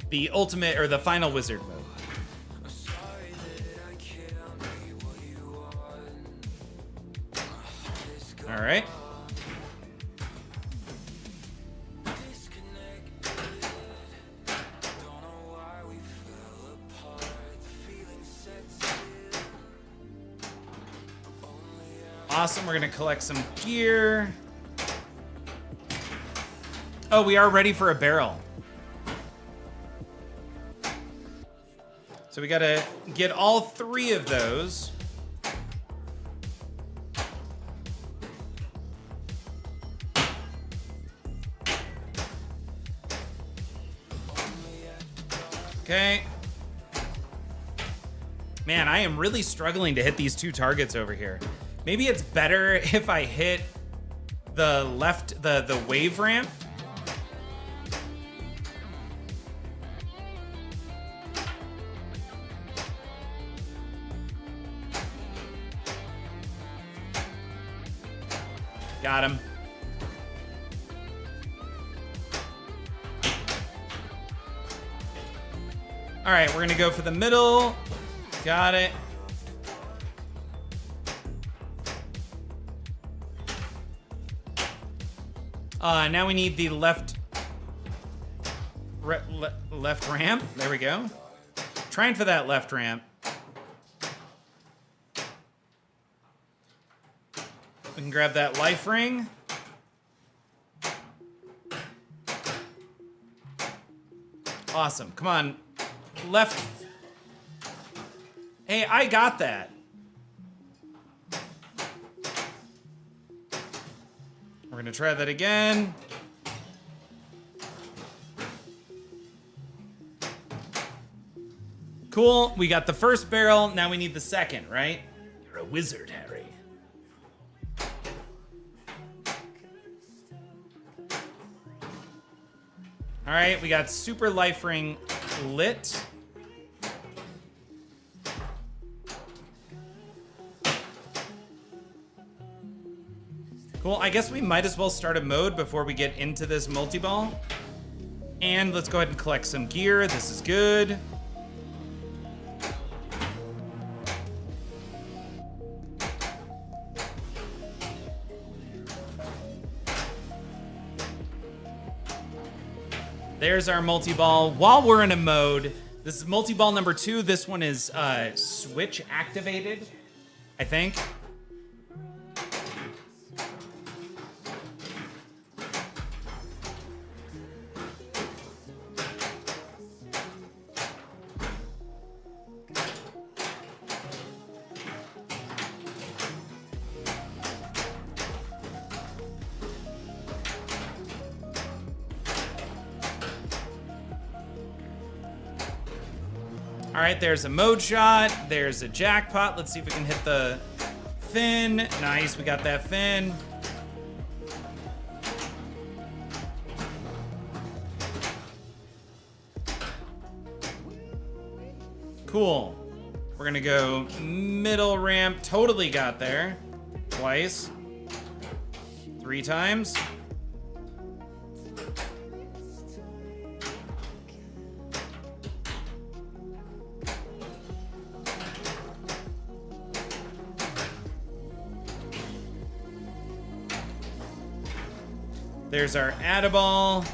The ultimate, or the final wizard mode. All right. Awesome, we're gonna collect some gear. Oh, we are ready for a barrel. So we gotta get all 3 of those. Okay. Man, I am really struggling to hit these 2 targets over here. Maybe it's better if I hit the left, the wave ramp. Got him. All right, we're gonna go for the middle. Got it. Now we need the left ramp. There we go. Trying for that left ramp. We can grab that life ring. Awesome. Come on. Left. Hey, I got that. We're gonna try that again. Cool. We got the first barrel. Now we need the second, right? You're a wizard, Harry. All right, we got super life ring lit. Cool, I guess we might as well start a mode before we get into this multi-ball. And let's go ahead and collect some gear. This is good. There's our multi-ball. While we're in a mode, this is multi-ball number 2. This one is switch activated, I think. All right, there's a mode shot. There's a jackpot. Let's see if we can hit the fin. Nice, we got that fin. Cool. We're gonna go middle ramp. Totally got there. Twice. 3 times. There's our add-a-ball.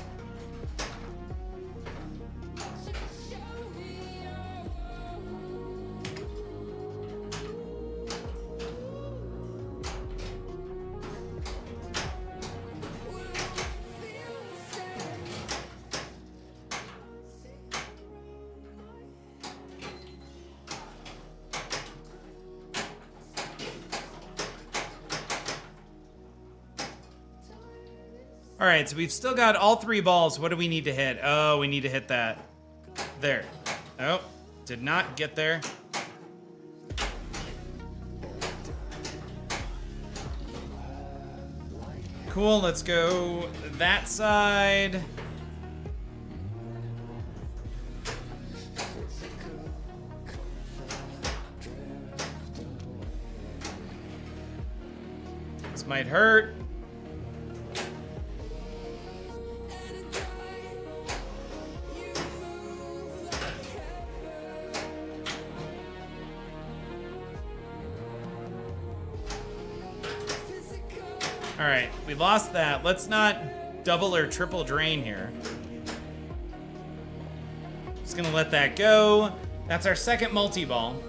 All right, so we've still got all 3 balls. What do we need to hit? Oh, we need to hit that. There. Oh, did not get there. Cool, let's go that side. This might hurt. All right, we lost that. Let's not double or triple drain here. Just gonna let that go. That's our second multi-ball.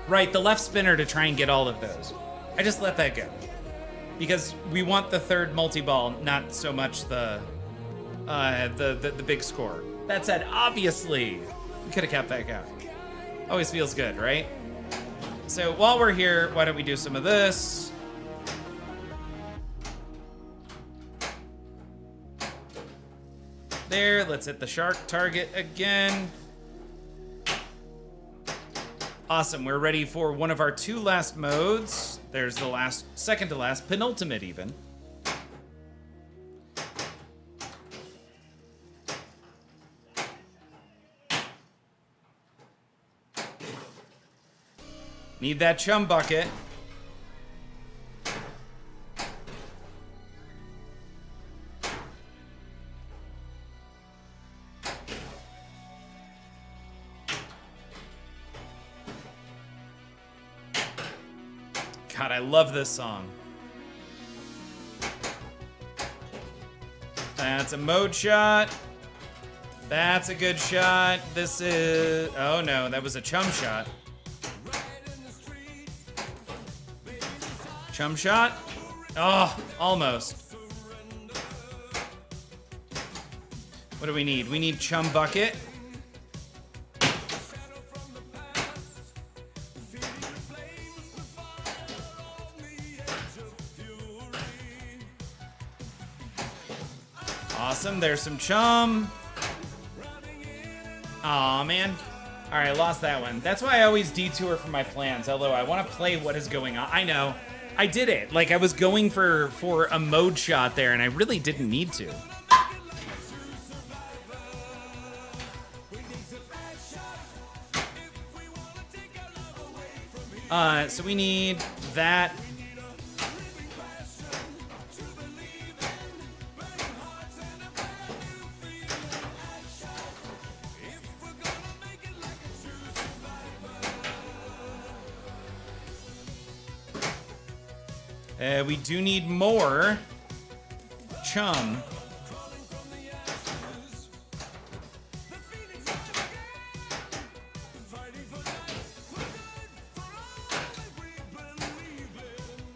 Right, the left spinner to try and get all of those. I just let that go. Because we want the third multi-ball, not so much the the big score. That said, obviously, we could have kept that guy. Always feels good, right? So while we're here, why don't we do some of this? There, let's hit the shark target again. Awesome, we're ready for one of our 2 last modes. There's the last, second to last, penultimate even. Need that chum bucket. God, I love this song. That's a mode shot. That's a good shot. This is... Oh no, that was a chum shot. Chum shot? Oh, almost. What do we need? We need chum bucket. Awesome, there's some chum. Aw, man. All right, I lost that one. That's why I always detour from my plans, although I want to play what is going on. I know. I did it. Like, I was going for a mode shot there, and I really didn't need to. So we need that. We do need more chum.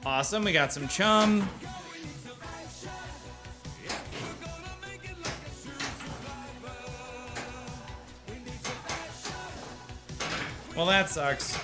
Awesome, we got some chum. Well, that sucks.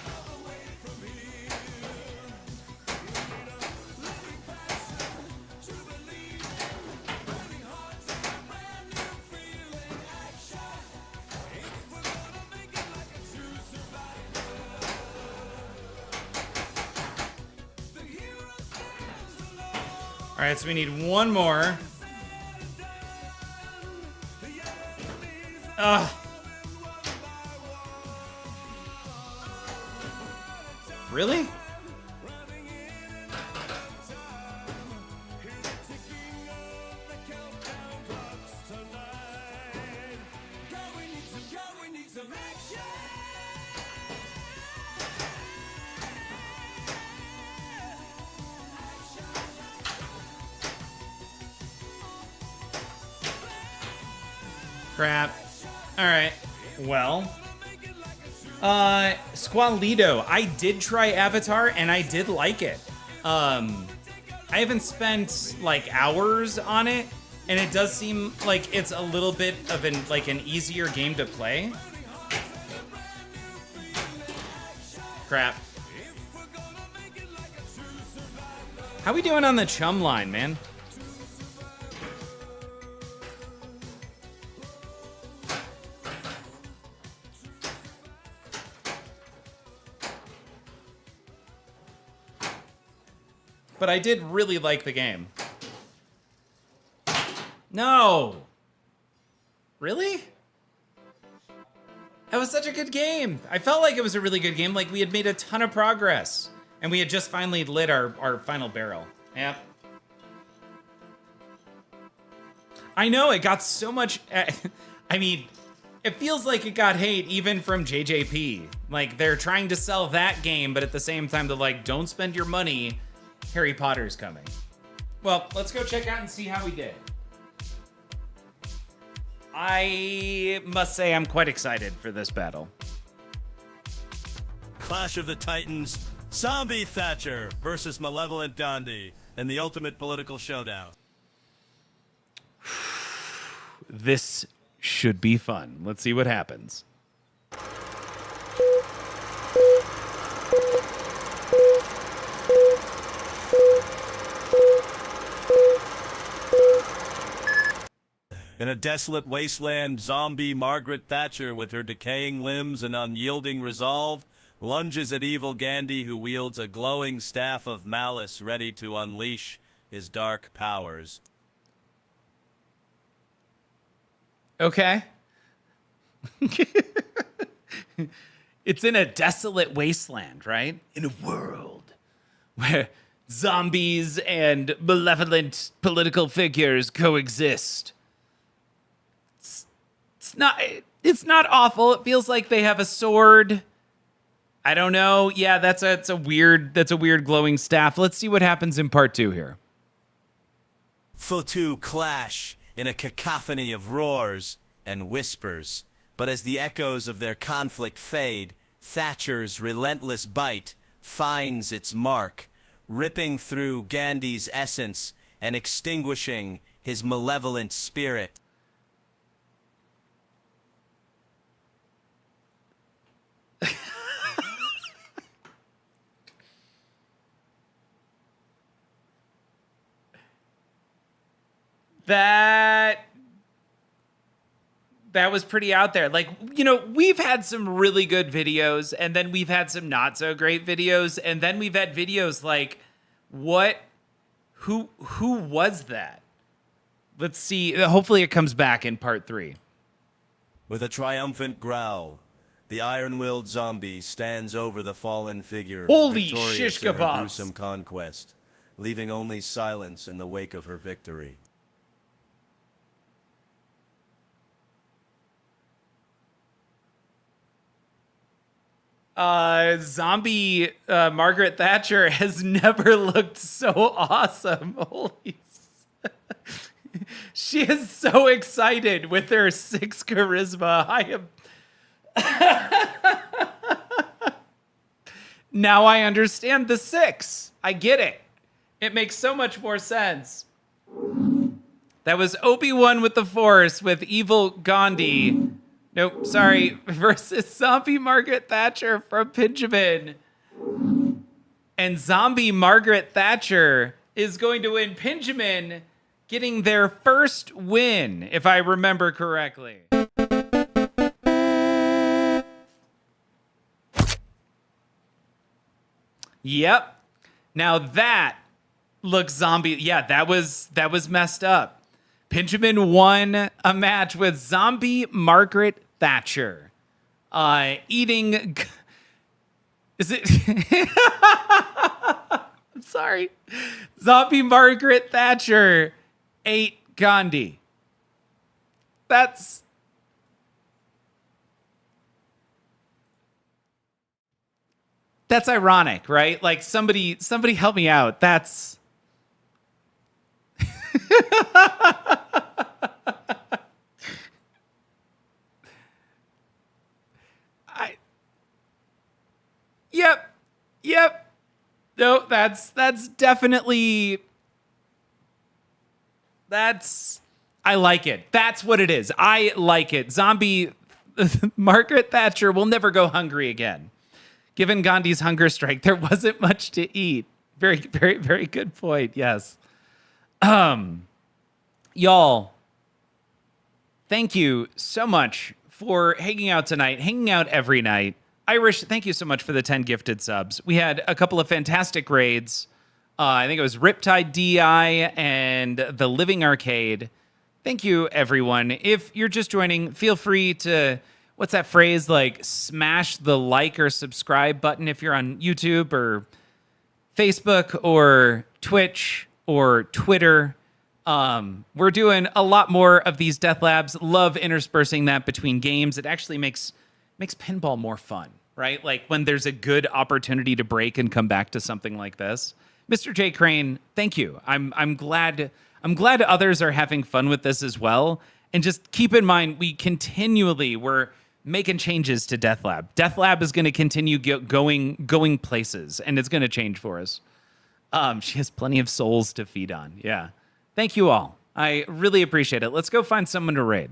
All right, so we need one more. Ugh. Really? Crap. All right. Well, Squalido. I did try Avatar and I did like it. I haven't spent like hours on it, and it does seem like it's a little bit of an easier game to play. Crap. How we doing on the chum line, man? But I did really like the game. No! Really? That was such a good game. I felt like it was a really good game. Like, we had made a ton of progress. And we had just finally lit our final barrel. Yep. I know, it got so much... I mean, it feels like it got hate even from JJP. Like, they're trying to sell that game, but at the same time, they're like, don't spend your money. Harry Potter's coming. Well, let's go check out and see how we did. I must say I'm quite excited for this battle. Clash of the Titans, Zombie Thatcher versus Malevolent Gandhi in the ultimate political showdown. This should be fun. Let's see what happens. In a desolate wasteland, zombie Margaret Thatcher, with her decaying limbs and unyielding resolve, lunges at evil Gandhi, who wields a glowing staff of malice ready to unleash his dark powers. Okay. It's in a desolate wasteland, right? In a world where zombies and malevolent political figures coexist. It's not awful. It feels like they have a sword. I don't know. Yeah, that's a weird glowing staff. Let's see what happens in part 2 here. The two clash in a cacophony of roars and whispers, but as the echoes of their conflict fade, Thatcher's relentless bite finds its mark, ripping through Gandhi's essence and extinguishing his malevolent spirit. That was pretty out there. Like, you know, we've had some really good videos, and then we've had some not so great videos, and then we've had videos like, who was that? Let's see. Hopefully it comes back in part 3. With a triumphant growl, the iron-willed zombie stands over the fallen figure, Holy victorious shish in her kebabs. gruesome conquest, leaving only silence in the wake of her victory. Zombie Margaret Thatcher has never looked so awesome. Holy she is so excited with her 6 charisma. I am now I understand the 6. I get it. It makes so much more sense. That was Obi-Wan with the Force with evil Gandhi. Nope, sorry. Versus zombie Margaret Thatcher from Pinjamin. And zombie Margaret Thatcher is going to win Pinjamin, getting their first win, if I remember correctly. Yep. Now that looks zombie. Yeah, that was messed up. Pinjamin won a match with zombie Margaret Thatcher. Eating. Is it? I'm sorry. Zombie Margaret Thatcher ate Gandhi. That's ironic, right? Like somebody help me out. That's Yep. No, that's definitely I like it. That's what it is. I like it. Zombie Margaret Thatcher will never go hungry again. Given Gandhi's hunger strike, there wasn't much to eat. Very, very, very good point. Yes. Y'all, thank you so much for hanging out tonight, hanging out every night. Irish, thank you so much for the 10 gifted subs. We had a couple of fantastic raids. I think it was Riptide DI and The Living Arcade. Thank you, everyone. If you're just joining, feel free to, what's that phrase, like smash the like or subscribe button if you're on YouTube or Facebook or Twitch or Twitter. We're doing a lot more of these Death Labs. Love interspersing that between games. It actually makes pinball more fun, right? Like when there's a good opportunity to break and come back to something like this. Mr. J. Crane, thank you. I'm glad others are having fun with this as well. And just keep in mind, we're making changes to Death Lab. Death Lab is going to continue going places, and it's going to change for us. She has plenty of souls to feed on. Yeah. Thank you all. I really appreciate it. Let's go find someone to raid.